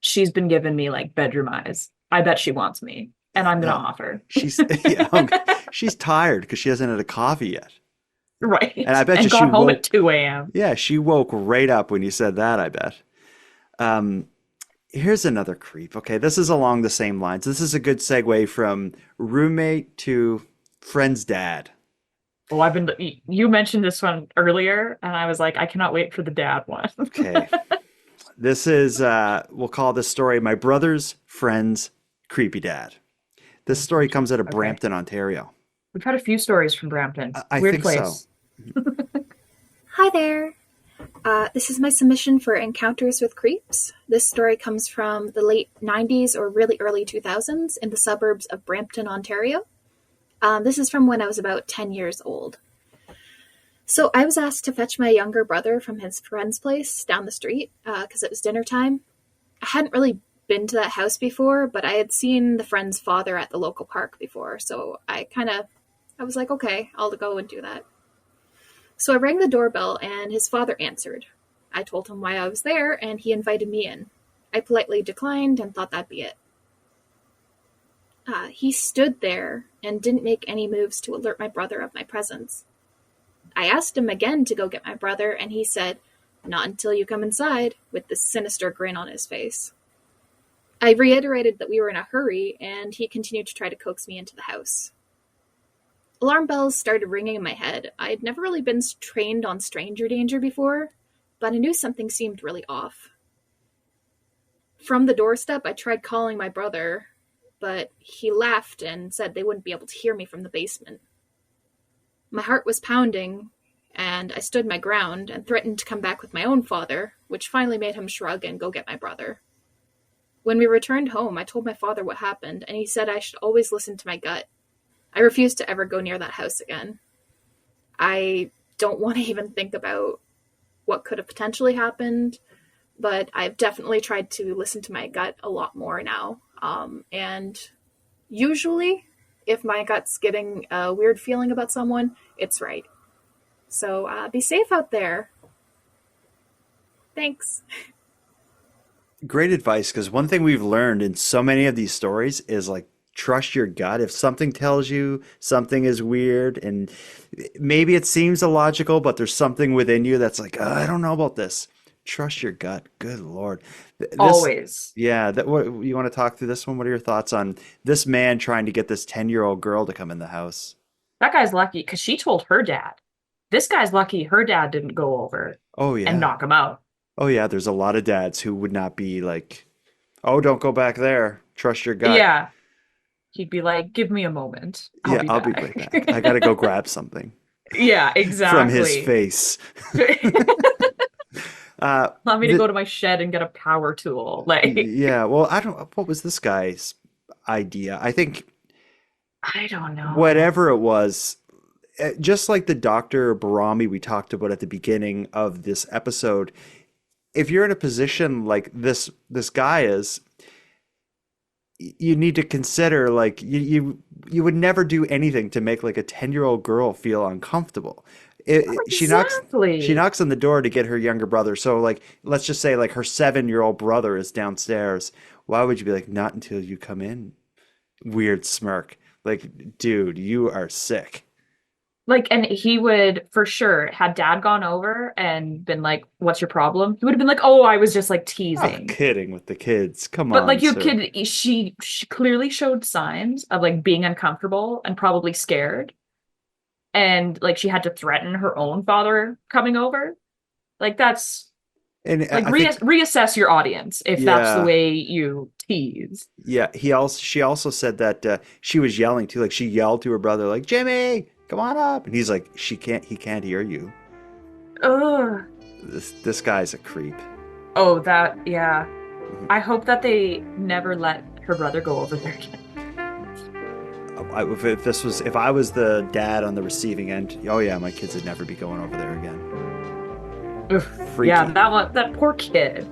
she's been giving me like bedroom eyes. I bet she wants me and I'm going to offer. She's tired because she hasn't had a coffee yet. Right. And I bet she got home at 2 a.m. Yeah, she woke right up when you said that, I bet. Here's another creep. Okay, this is along the same lines. This is a good segue from roommate to friend's dad. Well, you mentioned this one earlier, and I was like, I cannot wait for the dad one. Okay. This is, we'll call this story My Brother's Friend's Creepy Dad. This story comes out of Brampton, Ontario. We've had a few stories from Brampton. I Weird think place. So. Hi there. This is my submission for Encounters with Creeps. This story comes from the late 90s or really early 2000s in the suburbs of Brampton, Ontario. This is from when I was about 10 years old. So I was asked to fetch my younger brother from his friend's place down the street because it was dinner time. I hadn't really been to that house before, but I had seen the friend's father at the local park before, so I was like, okay, I'll go and do that. So I rang the doorbell and his father answered. I told him why I was there and he invited me in. I politely declined and thought that'd be it. He stood there and didn't make any moves to alert my brother of my presence. I asked him again to go get my brother, and he said, "Not until you come inside," with this sinister grin on his face. I reiterated that we were in a hurry, and he continued to try to coax me into the house. Alarm bells started ringing in my head. I had never really been trained on stranger danger before, but I knew something seemed really off. From the doorstep, I tried calling my brother, but he laughed and said they wouldn't be able to hear me from the basement. My heart was pounding, and I stood my ground and threatened to come back with my own father, which finally made him shrug and go get my brother. When we returned home, I told my father what happened, and he said I should always listen to my gut. I refused to ever go near that house again. I don't want to even think about what could have potentially happened, but I've definitely tried to listen to my gut a lot more now. And usually, if my gut's getting a weird feeling about someone, it's right. So be safe out there. Thanks. Great advice, because one thing we've learned in so many of these stories is like, trust your gut. If something tells you something is weird and maybe it seems illogical, but there's something within you that's like, I don't know about this. Trust your gut. Good Lord. Always. Yeah. What you want to talk through this one? What are your thoughts on this man trying to get this 10-year-old girl to come in the house? That guy's lucky because she told her dad. This guy's lucky her dad didn't go over and knock him out. Oh, yeah. There's a lot of dads who would not be like, oh, don't go back there. Trust your gut. Yeah. He'd be like, give me a moment. I'll be right back. I got to go grab something. Yeah, exactly. From his face. Allow me to go to my shed and get a power tool. Yeah, well, what was this guy's idea? I don't know. Whatever it was, just like the Dr. Barami we talked about at the beginning of this episode, if you're in a position like this guy is, you need to consider like you would never do anything to make like a 10-year-old girl feel uncomfortable. Exactly. She knocks on the door to get her younger brother. So like, let's just say like her 7-year-old brother is downstairs. Why would you be like, not until you come in? Weird smirk. Like, dude, you are sick. Like, and he would, for sure, had dad gone over and been like, what's your problem? He would have been like, oh, I was just like teasing. I'm kidding with the kids. Come on. But like, she clearly showed signs of like being uncomfortable and probably scared. And like, she had to threaten her own father coming over. Like, that's, and like, reassess your audience if that's the way you tease. Yeah, she also said that she was yelling too. Like, she yelled to her brother, like, Jimmy, come on up. And he's like, he can't hear you. Ugh. This guy's a creep. Oh, yeah. Mm-hmm. I hope that they never let her brother go over there again. If I was the dad on the receiving end, oh yeah, my kids would never be going over there again. Ugh, yeah, that poor kid.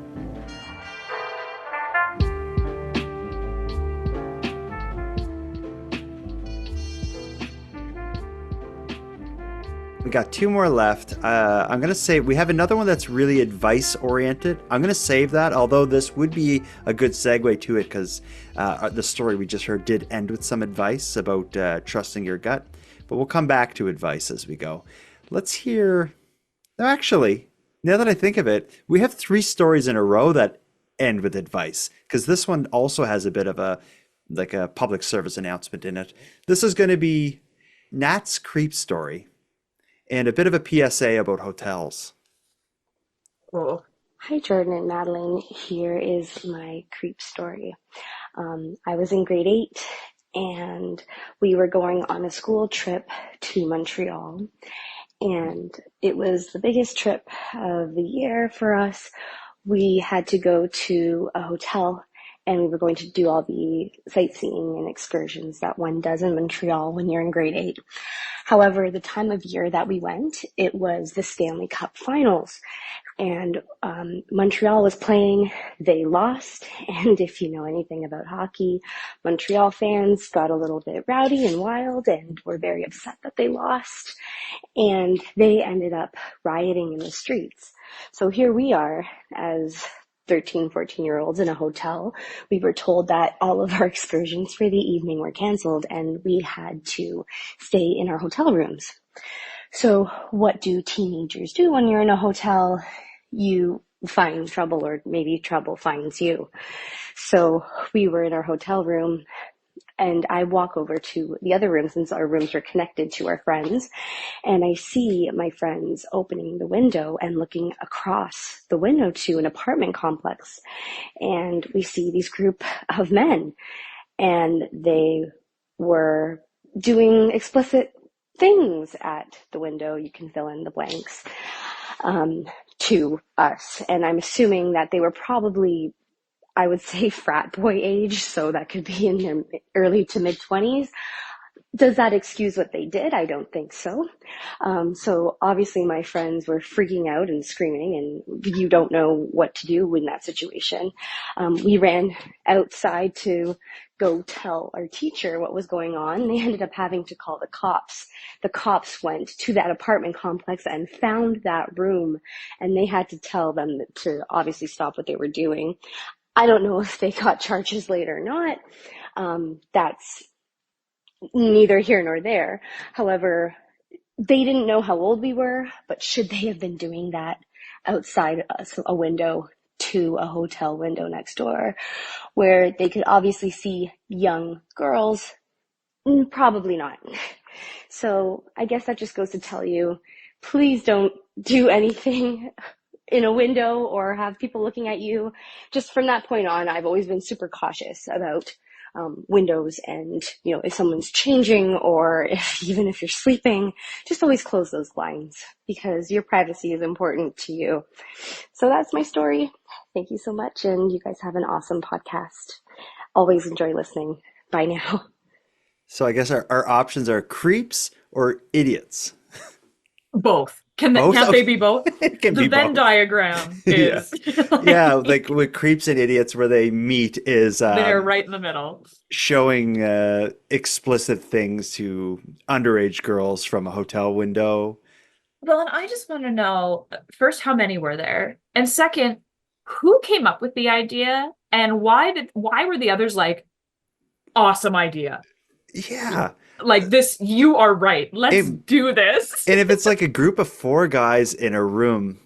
We got 2 more left. I'm going to say we have another one that's really advice-oriented. I'm going to save that, although this would be a good segue to it because the story we just heard did end with some advice about trusting your gut. But we'll come back to advice as we go. Let's hear... Actually, now that I think of it, we have 3 stories in a row that end with advice because this one also has a bit of a public service announcement in it. This is going to be Nat's creep story. And a bit of a PSA about hotels. Oh. Hi, Jordan and Madeline. Here is my creep story. I was in grade 8, and we were going on a school trip to Montreal. And it was the biggest trip of the year for us. We had to go to a hotel, and we were going to do all the sightseeing and excursions that one does in Montreal when you're in grade 8. However, the time of year that we went, it was the Stanley Cup Finals. And Montreal was playing. They lost. And if you know anything about hockey, Montreal fans got a little bit rowdy and wild and were very upset that they lost. And they ended up rioting in the streets. So here we are as 13, 14-year-olds in a hotel. We were told that all of our excursions for the evening were canceled and we had to stay in our hotel rooms. So what do teenagers do when you're in a hotel? You find trouble, or maybe trouble finds you. So we were in our hotel room, and I walk over to the other room since our rooms were connected to our friends, and I see my friends opening the window and looking across the window to an apartment complex. And we see these group of men, and they were doing explicit things at the window. You can fill in the blanks to us. And I'm assuming that they were probably, I would say, frat boy age, so that could be in their early to mid 20s. Does that excuse what they did? I don't think so. So obviously my friends were freaking out and screaming, and you don't know what to do in that situation. We ran outside to go tell our teacher what was going on. They ended up having to call the cops. The cops went to that apartment complex and found that room, and they had to tell them to obviously stop what they were doing. I don't know if they got charges later or not. That's neither here nor there. However, they didn't know how old we were, but should they have been doing that outside a window to a hotel window next door where they could obviously see young girls? Probably not. So I guess that just goes to tell you, please don't do anything in a window or have people looking at you. Just from that point on, I've always been super cautious about windows, and if someone's changing, or even if you're sleeping, just always close those blinds because your privacy is important to you. So that's my story. Thank you so much, and you guys have an awesome podcast. Always enjoy listening. Bye now. So I guess our options are creeps or idiots. Both. Can't they be both? It can the be Venn both. diagram is yeah, like with creeps and idiots where they meet is they're right in the middle. Showing explicit things to underage girls from a hotel window. Well, and I just want to know, first, how many were there? And second, who came up with the idea, and why were the others like, awesome idea? Yeah. Like this, you are right. Let's do this. And if it's like a group of 4 guys in a room,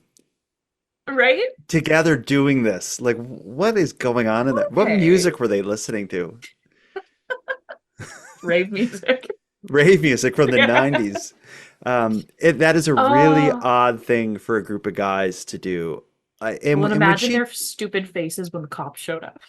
right? Together doing this, like what is going on in that? What music were they listening to? Rave music. Rave music from the 90s. That is a really odd thing for a group of guys to do. And imagine their stupid faces when the cops showed up.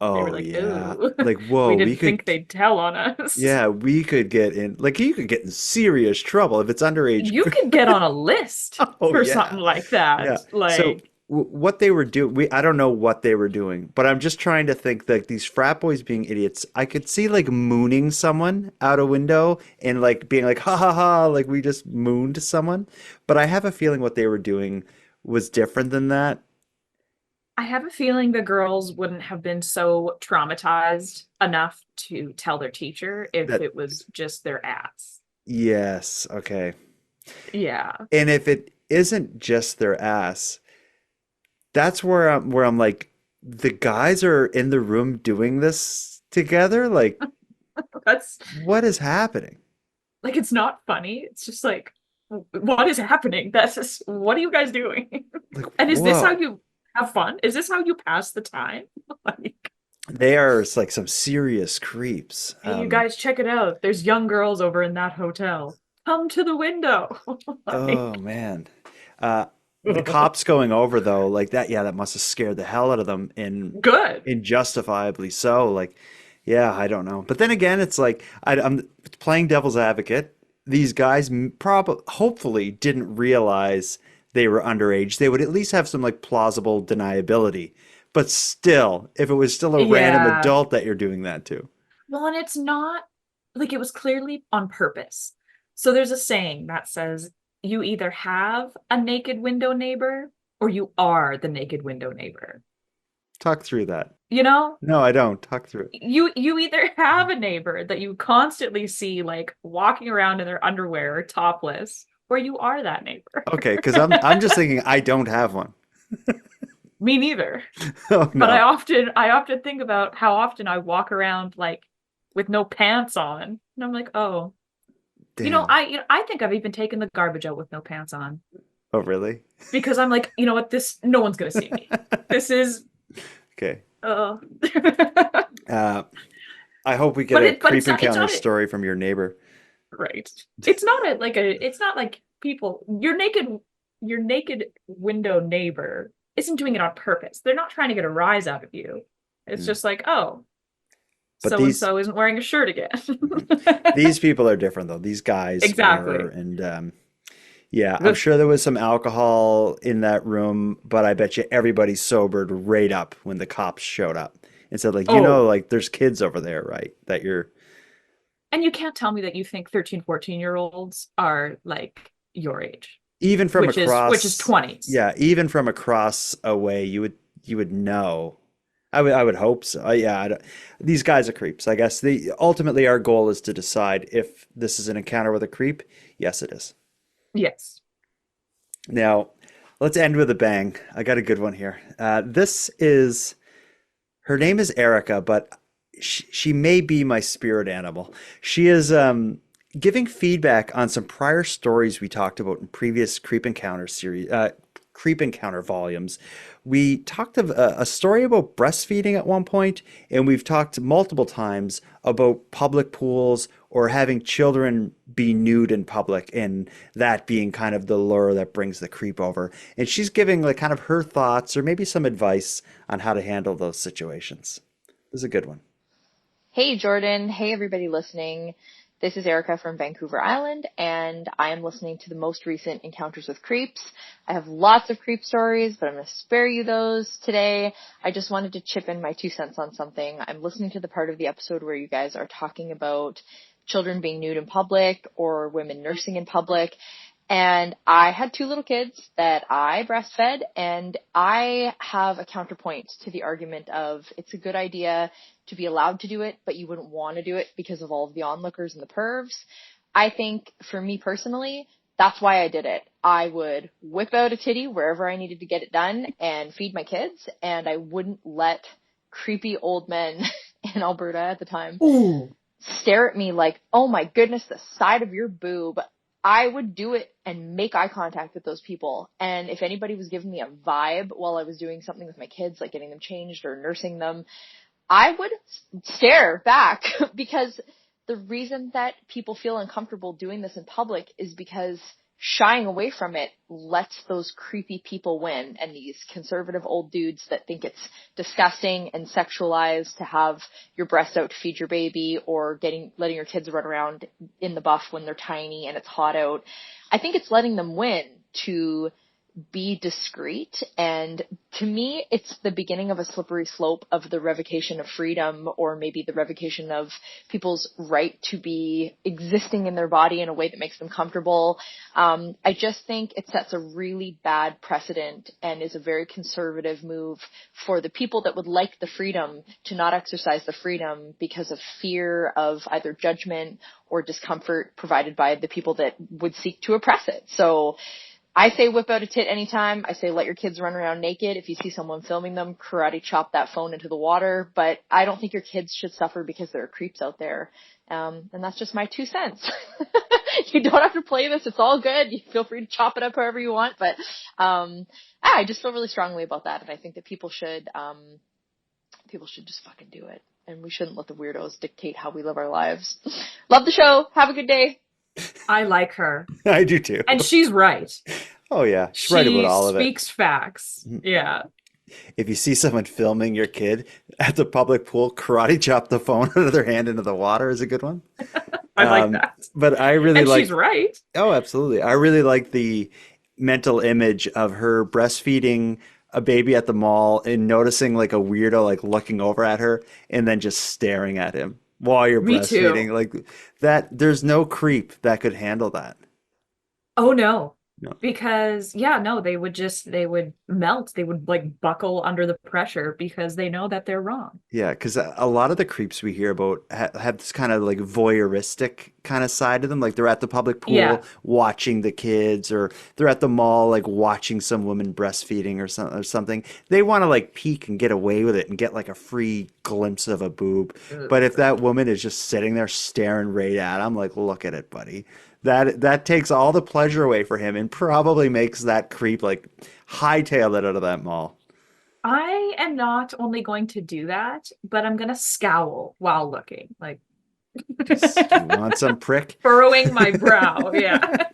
Oh, like, yeah. Ooh. Like, whoa. We didn't think they'd tell on us. Yeah, we could get in, like, you could get in serious trouble if it's underage. You could get on a list for something like that. Yeah. Like, so what they were doing, I don't know what they were doing, but I'm just trying to think that these frat boys being idiots, I could see like mooning someone out a window and like being like, ha ha ha, like we just mooned someone. But I have a feeling what they were doing was different than that. I have a feeling the girls wouldn't have been so traumatized enough to tell their teacher if it was just their ass. Yes. Okay. Yeah. And if it isn't just their ass, that's where I'm like, the guys are in the room doing this together. Like, what is happening? Like, it's not funny. It's just like, what is happening? What are you guys doing? Like, and is this how you have fun? Is this how you pass the time? Like, they are like some serious creeps. Hey, you guys, check it out. There's young girls over in that hotel. Come to the window. Oh man. The cops going over though, like that, yeah, that must have scared the hell out of them, and justifiably so. Like, yeah, I don't know. But then again, it's like I'm playing devil's advocate. These guys hopefully didn't realize they were underage. They would at least have some like plausible deniability. But still, if it was still a random adult that you're doing that to. Well, and it's not like it was clearly on purpose. So there's a saying that says you either have a naked window neighbor or you are the naked window neighbor. Talk through that. You know? No, I don't. Talk through it. You either have a neighbor that you constantly see like walking around in their underwear, topless, or you are that neighbor. Okay, because I'm just thinking I don't have one. Me neither. Oh, no. But I often think about how often I walk around like with no pants on. And I'm like, oh. Damn. I think I've even taken the garbage out with no pants on. Oh, really? Because I'm like, you know what, no one's gonna see me. This is okay. I hope we get a creep encounter story from your neighbor. Right. It's not like people, your naked window neighbor isn't doing it on purpose. They're not trying to get a rise out of you. It's just like, oh, but so-and-so isn't wearing a shirt again. These people are different though. These guys exactly. And yeah, I'm sure there was some alcohol in that room, but I bet you everybody sobered right up when the cops showed up and said, like, like there's kids over there, right? That you're. And you can't tell me that you think 13, 14-year-olds are like your age. Even from across, which is 20s. Yeah, even from across away, you would know. I would hope so. Yeah, these guys are creeps. I guess ultimately our goal is to decide if this is an encounter with a creep. Yes, it is. Yes. Now, let's end with a bang. I got a good one here. Her name is Erica, but she may be my spirit animal. She is giving feedback on some prior stories we talked about in previous Creep Encounter volumes. We talked of a story about breastfeeding at one point, and we've talked multiple times about public pools or having children be nude in public, and that being kind of the lure that brings the creep over. And she's giving like kind of her thoughts or maybe some advice on how to handle those situations. This is a good one. Hey, Jordan. Hey, everybody listening. This is Erica from Vancouver Island, and I am listening to the most recent Encounters with Creeps. I have lots of creep stories, but I'm going to spare you those today. I just wanted to chip in my 2 cents on something. I'm listening to the part of the episode where you guys are talking about children being nude in public or women nursing in public. And I had 2 little kids that I breastfed, and I have a counterpoint to the argument of it's a good idea to be allowed to do it, but you wouldn't want to do it because of all of the onlookers and the pervs. I think for me personally, that's why I did it. I would whip out a titty wherever I needed to get it done and feed my kids, and I wouldn't let creepy old men in Alberta at the time stare at me like, oh my goodness, the side of your boob. I would do it and make eye contact with those people. And if anybody was giving me a vibe while I was doing something with my kids, like getting them changed or nursing them, I would stare back because the reason that people feel uncomfortable doing this in public is because shying away from it lets those creepy people win, and these conservative old dudes that think it's disgusting and sexualized to have your breasts out to feed your baby or letting your kids run around in the buff when they're tiny and it's hot out. I think it's letting them win to be discreet, and to me it's the beginning of a slippery slope of the revocation of freedom, or maybe the revocation of people's right to be existing in their body in a way that makes them comfortable. I just think it sets a really bad precedent and is a very conservative move for the people that would like the freedom to not exercise the freedom because of fear of either judgment or discomfort provided by the people that would seek to oppress it. So I say whip out a tit anytime. I say let your kids run around naked. If you see someone filming them, karate chop that phone into the water. But I don't think your kids should suffer because there are creeps out there. And that's just my 2 cents. You don't have to play this. It's all good. You feel free to chop it up however you want. But I just feel really strongly about that. And I think that people should just fucking do it. And we shouldn't let the weirdos dictate how we live our lives. Love the show. Have a good day. I like her. I do too. And she's right. Oh yeah, she's right about all of it. She speaks facts. Yeah. If you see someone filming your kid at the public pool, karate chop the phone out of their hand into the water is a good one. I like that. But I really and like. She's right. Oh, absolutely. I really like the mental image of her breastfeeding a baby at the mall and noticing like a weirdo like looking over at her and then just staring at him while you're breastfeeding. Like that, there's no creep that could handle that. Oh no. No. Because no, they would melt. They would like buckle under the pressure because they know that they're wrong. Yeah, because a lot of the creeps we hear about have this kind of like voyeuristic kind of side to them. Like they're at the public Yeah. pool watching the kids, or they're at the mall like watching some woman breastfeeding or something. They want to like peek and get away with it and get like a free glimpse of a boob. But if that woman is just sitting there staring right at him, like, look at it, buddy. That takes all the pleasure away for him and probably makes that creep like hightail it out of that mall. I am not only going to do that, but I'm going to scowl while looking, like Just, you want some prick? furrowing my brow. Yeah.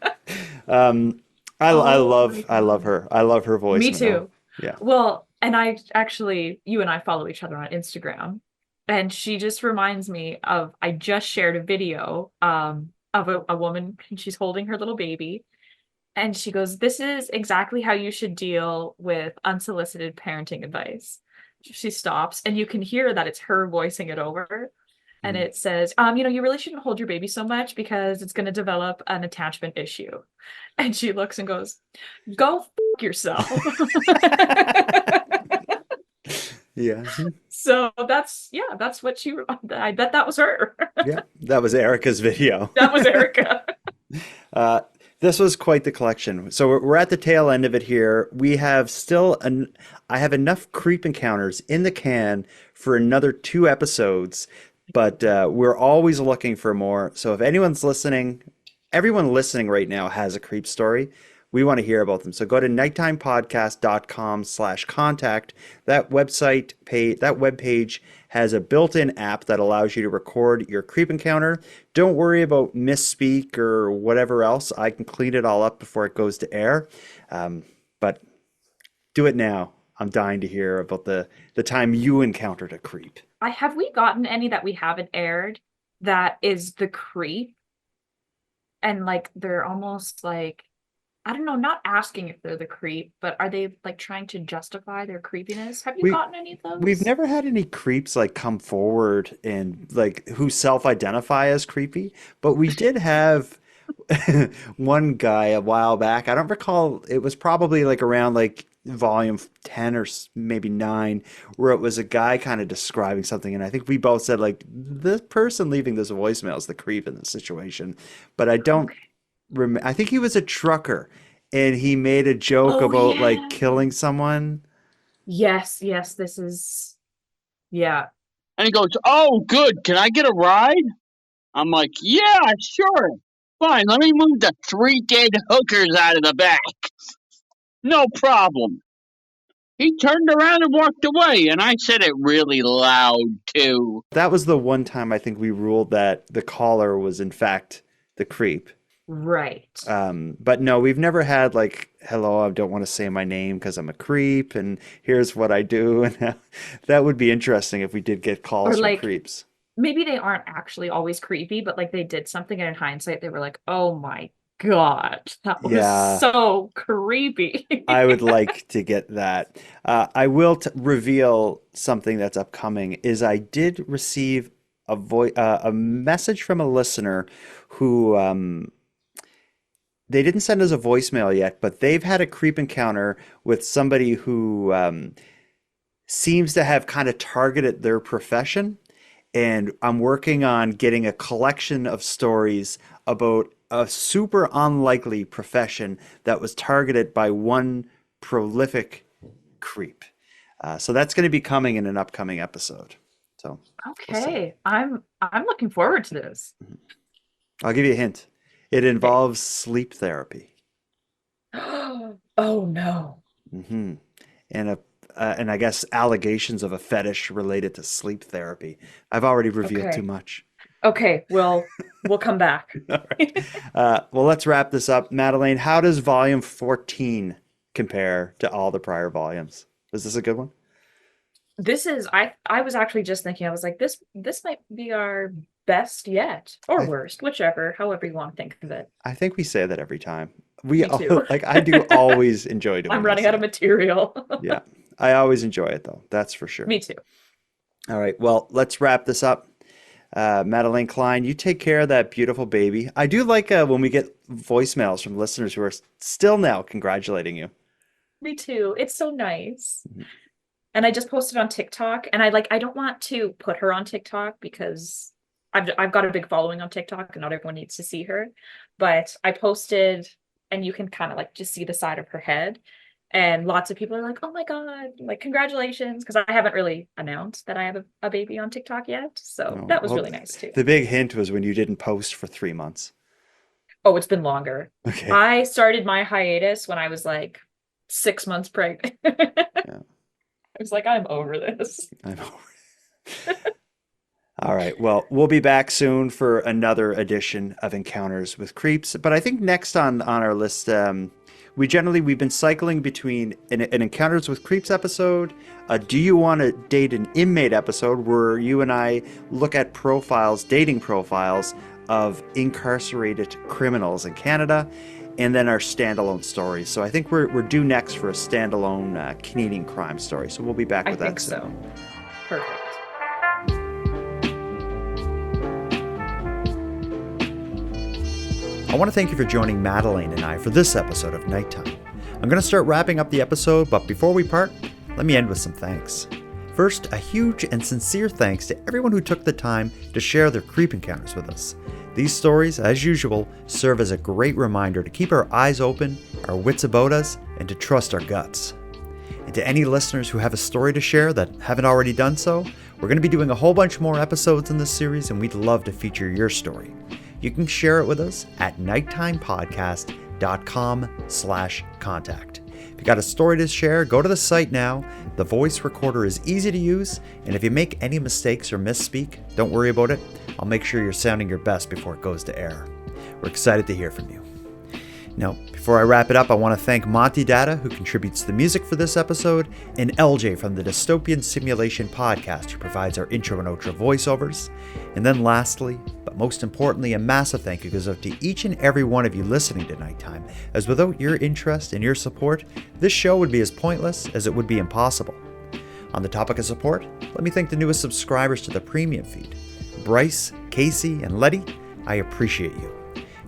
Um, I love her. I love her voice. Me too. Yeah. Well, and I actually, you and I follow each other on Instagram, and she just reminds me of, I just shared a video of a woman, and she's holding her little baby, and she goes, "This is exactly how you should deal with unsolicited parenting advice." She stops, and you can hear that it's her voicing it over. And it says, you really shouldn't hold your baby so much because it's going to develop an attachment issue. And she looks and goes, "Go f yourself." Yeah. So that's what I bet that was her. Yeah. That was Erica's video. That was Erica. This was quite the collection. So we're at the tail end of it here. We have I have enough creep encounters in the can for another 2 episodes, but we're always looking for more. So if everyone listening right now has a creep story, we want to hear about them. So go to nighttimepodcast.com/contact. That webpage has a built-in app that allows you to record your creep encounter. Don't worry about misspeak or whatever else. I can clean it all up before it goes to air. But do it now. I'm dying to hear about the time you encountered a creep. Have we gotten any that we haven't aired that is the creep? And like they're almost like, I don't know, not asking if they're the creep, but are they like trying to justify their creepiness? Have you gotten any of those? We've never had any creeps like come forward and like who self-identify as creepy, but we did have one guy a while back. I don't recall. It was probably like around like volume 10 or maybe 9, where it was a guy kind of describing something, and I think we both said like the person leaving this voicemail is the creep in the situation. But I don't I think he was a trucker, and he made a joke about like killing someone. Yes, this is, yeah. And he goes, "Oh, good. Can I get a ride?" I'm like, "Yeah, sure. Fine. Let me move the 3 dead hookers out of the back. No problem." He turned around and walked away, and I said it really loud, too. That was the one time I think we ruled that the caller was in fact the creep. Right. But no, we've never had like, "Hello, I don't want to say my name because I'm a creep, and here's what I do." And that would be interesting if we did get calls from creeps. Maybe they aren't actually always creepy, but like they did something, and in hindsight they were like, "Oh my God, that was so creepy." I would like to get that. I will reveal something that's upcoming. Is I did receive a message from a listener who they didn't send us a voicemail yet, but they've had a creep encounter with somebody who seems to have kind of targeted their profession. And I'm working on getting a collection of stories about a super unlikely profession that was targeted by one prolific creep. So that's going to be coming in an upcoming episode. So okay, I'm looking forward to this. I'll give you a hint. It involves sleep therapy. Oh no. Mm-hmm. And I guess allegations of a fetish related to sleep therapy. I've already revealed too much. Okay, well, we'll come back. All right. Well, let's wrap this up. Madeline, how does volume 14 compare to all the prior volumes? Is this a good one? This is, I was actually just thinking, I was like, this might be our best yet, or worst, whichever, however you want to think of it. I think we say that every time. I do always enjoy doing I'm running out of material. Yeah. I always enjoy it though. That's for sure. Me too. All right. Well, let's wrap this up. Madeline Klein, you take care of that beautiful baby. I do like when we get voicemails from listeners who are still now congratulating you. Me too. It's so nice. And I just posted on TikTok, and I don't want to put her on TikTok because I've got a big following on TikTok and not everyone needs to see her. But I posted, and you can kind of like just see the side of her head. And lots of people are like, oh my God, like congratulations. Because I haven't really announced that I have a baby on TikTok yet. So that was really nice too. The big hint was when you didn't post for 3 months. Oh, it's been longer. Okay. I started my hiatus when I was like 6 months pregnant. I was like, I'm over this. I'm over it. All right. Well, we'll be back soon for another edition of Encounters with Creeps. But I think next on our list, we've been cycling between an Encounters with Creeps episode, a Do You Want to Date an Inmate episode, where you and I look at dating profiles of incarcerated criminals in Canada, and then our standalone stories. So I think we're due next for a standalone Canadian crime story. So we'll be back with that soon. I think so. Perfect. I want to thank you for joining Madeline and I for this episode of Nighttime. I'm going to start wrapping up the episode, but before we part, let me end with some thanks. First, a huge and sincere thanks to everyone who took the time to share their creep encounters with us. These stories, as usual, serve as a great reminder to keep our eyes open, our wits about us, and to trust our guts. And to any listeners who have a story to share that haven't already done so, we're going to be doing a whole bunch more episodes in this series, and we'd love to feature your story. You can share it with us at nighttimepodcast.com/contact. If you got a story to share, go to the site now. The voice recorder is easy to use, and if you make any mistakes or misspeak, don't worry about it. I'll make sure you're sounding your best before it goes to air. We're excited to hear from you. Now, before I wrap it up, I want to thank Monty Datta, who contributes the music for this episode, and LJ from the Dystopian Simulation podcast, who provides our intro and outro voiceovers. And then lastly, but most importantly, a massive thank you goes out to each and every one of you listening to Nighttime, as without your interest and your support, this show would be as pointless as it would be impossible. On the topic of support, let me thank the newest subscribers to the premium feed. Bryce, Casey, and Letty, I appreciate you.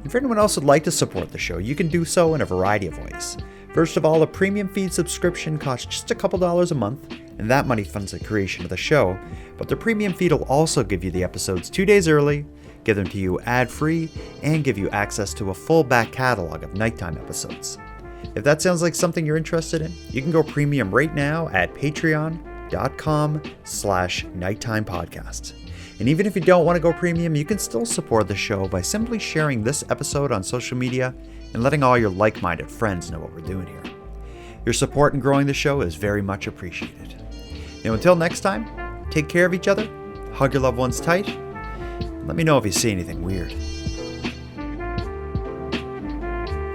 And for anyone else who'd like to support the show, you can do so in a variety of ways. First of all, a premium feed subscription costs just a couple dollars a month, and that money funds the creation of the show. But the premium feed will also give you the episodes 2 days early, give them to you ad-free, and give you access to a full back catalog of Nighttime episodes. If that sounds like something you're interested in, you can go premium right now at patreon.com/nighttimepodcast. And even if you don't want to go premium, you can still support the show by simply sharing this episode on social media and letting all your like-minded friends know what we're doing here. Your support in growing the show is very much appreciated. Now until next time, take care of each other, hug your loved ones tight, and let me know if you see anything weird.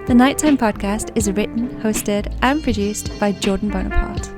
The Nighttime Podcast is written, hosted, and produced by Jordan Bonaparte.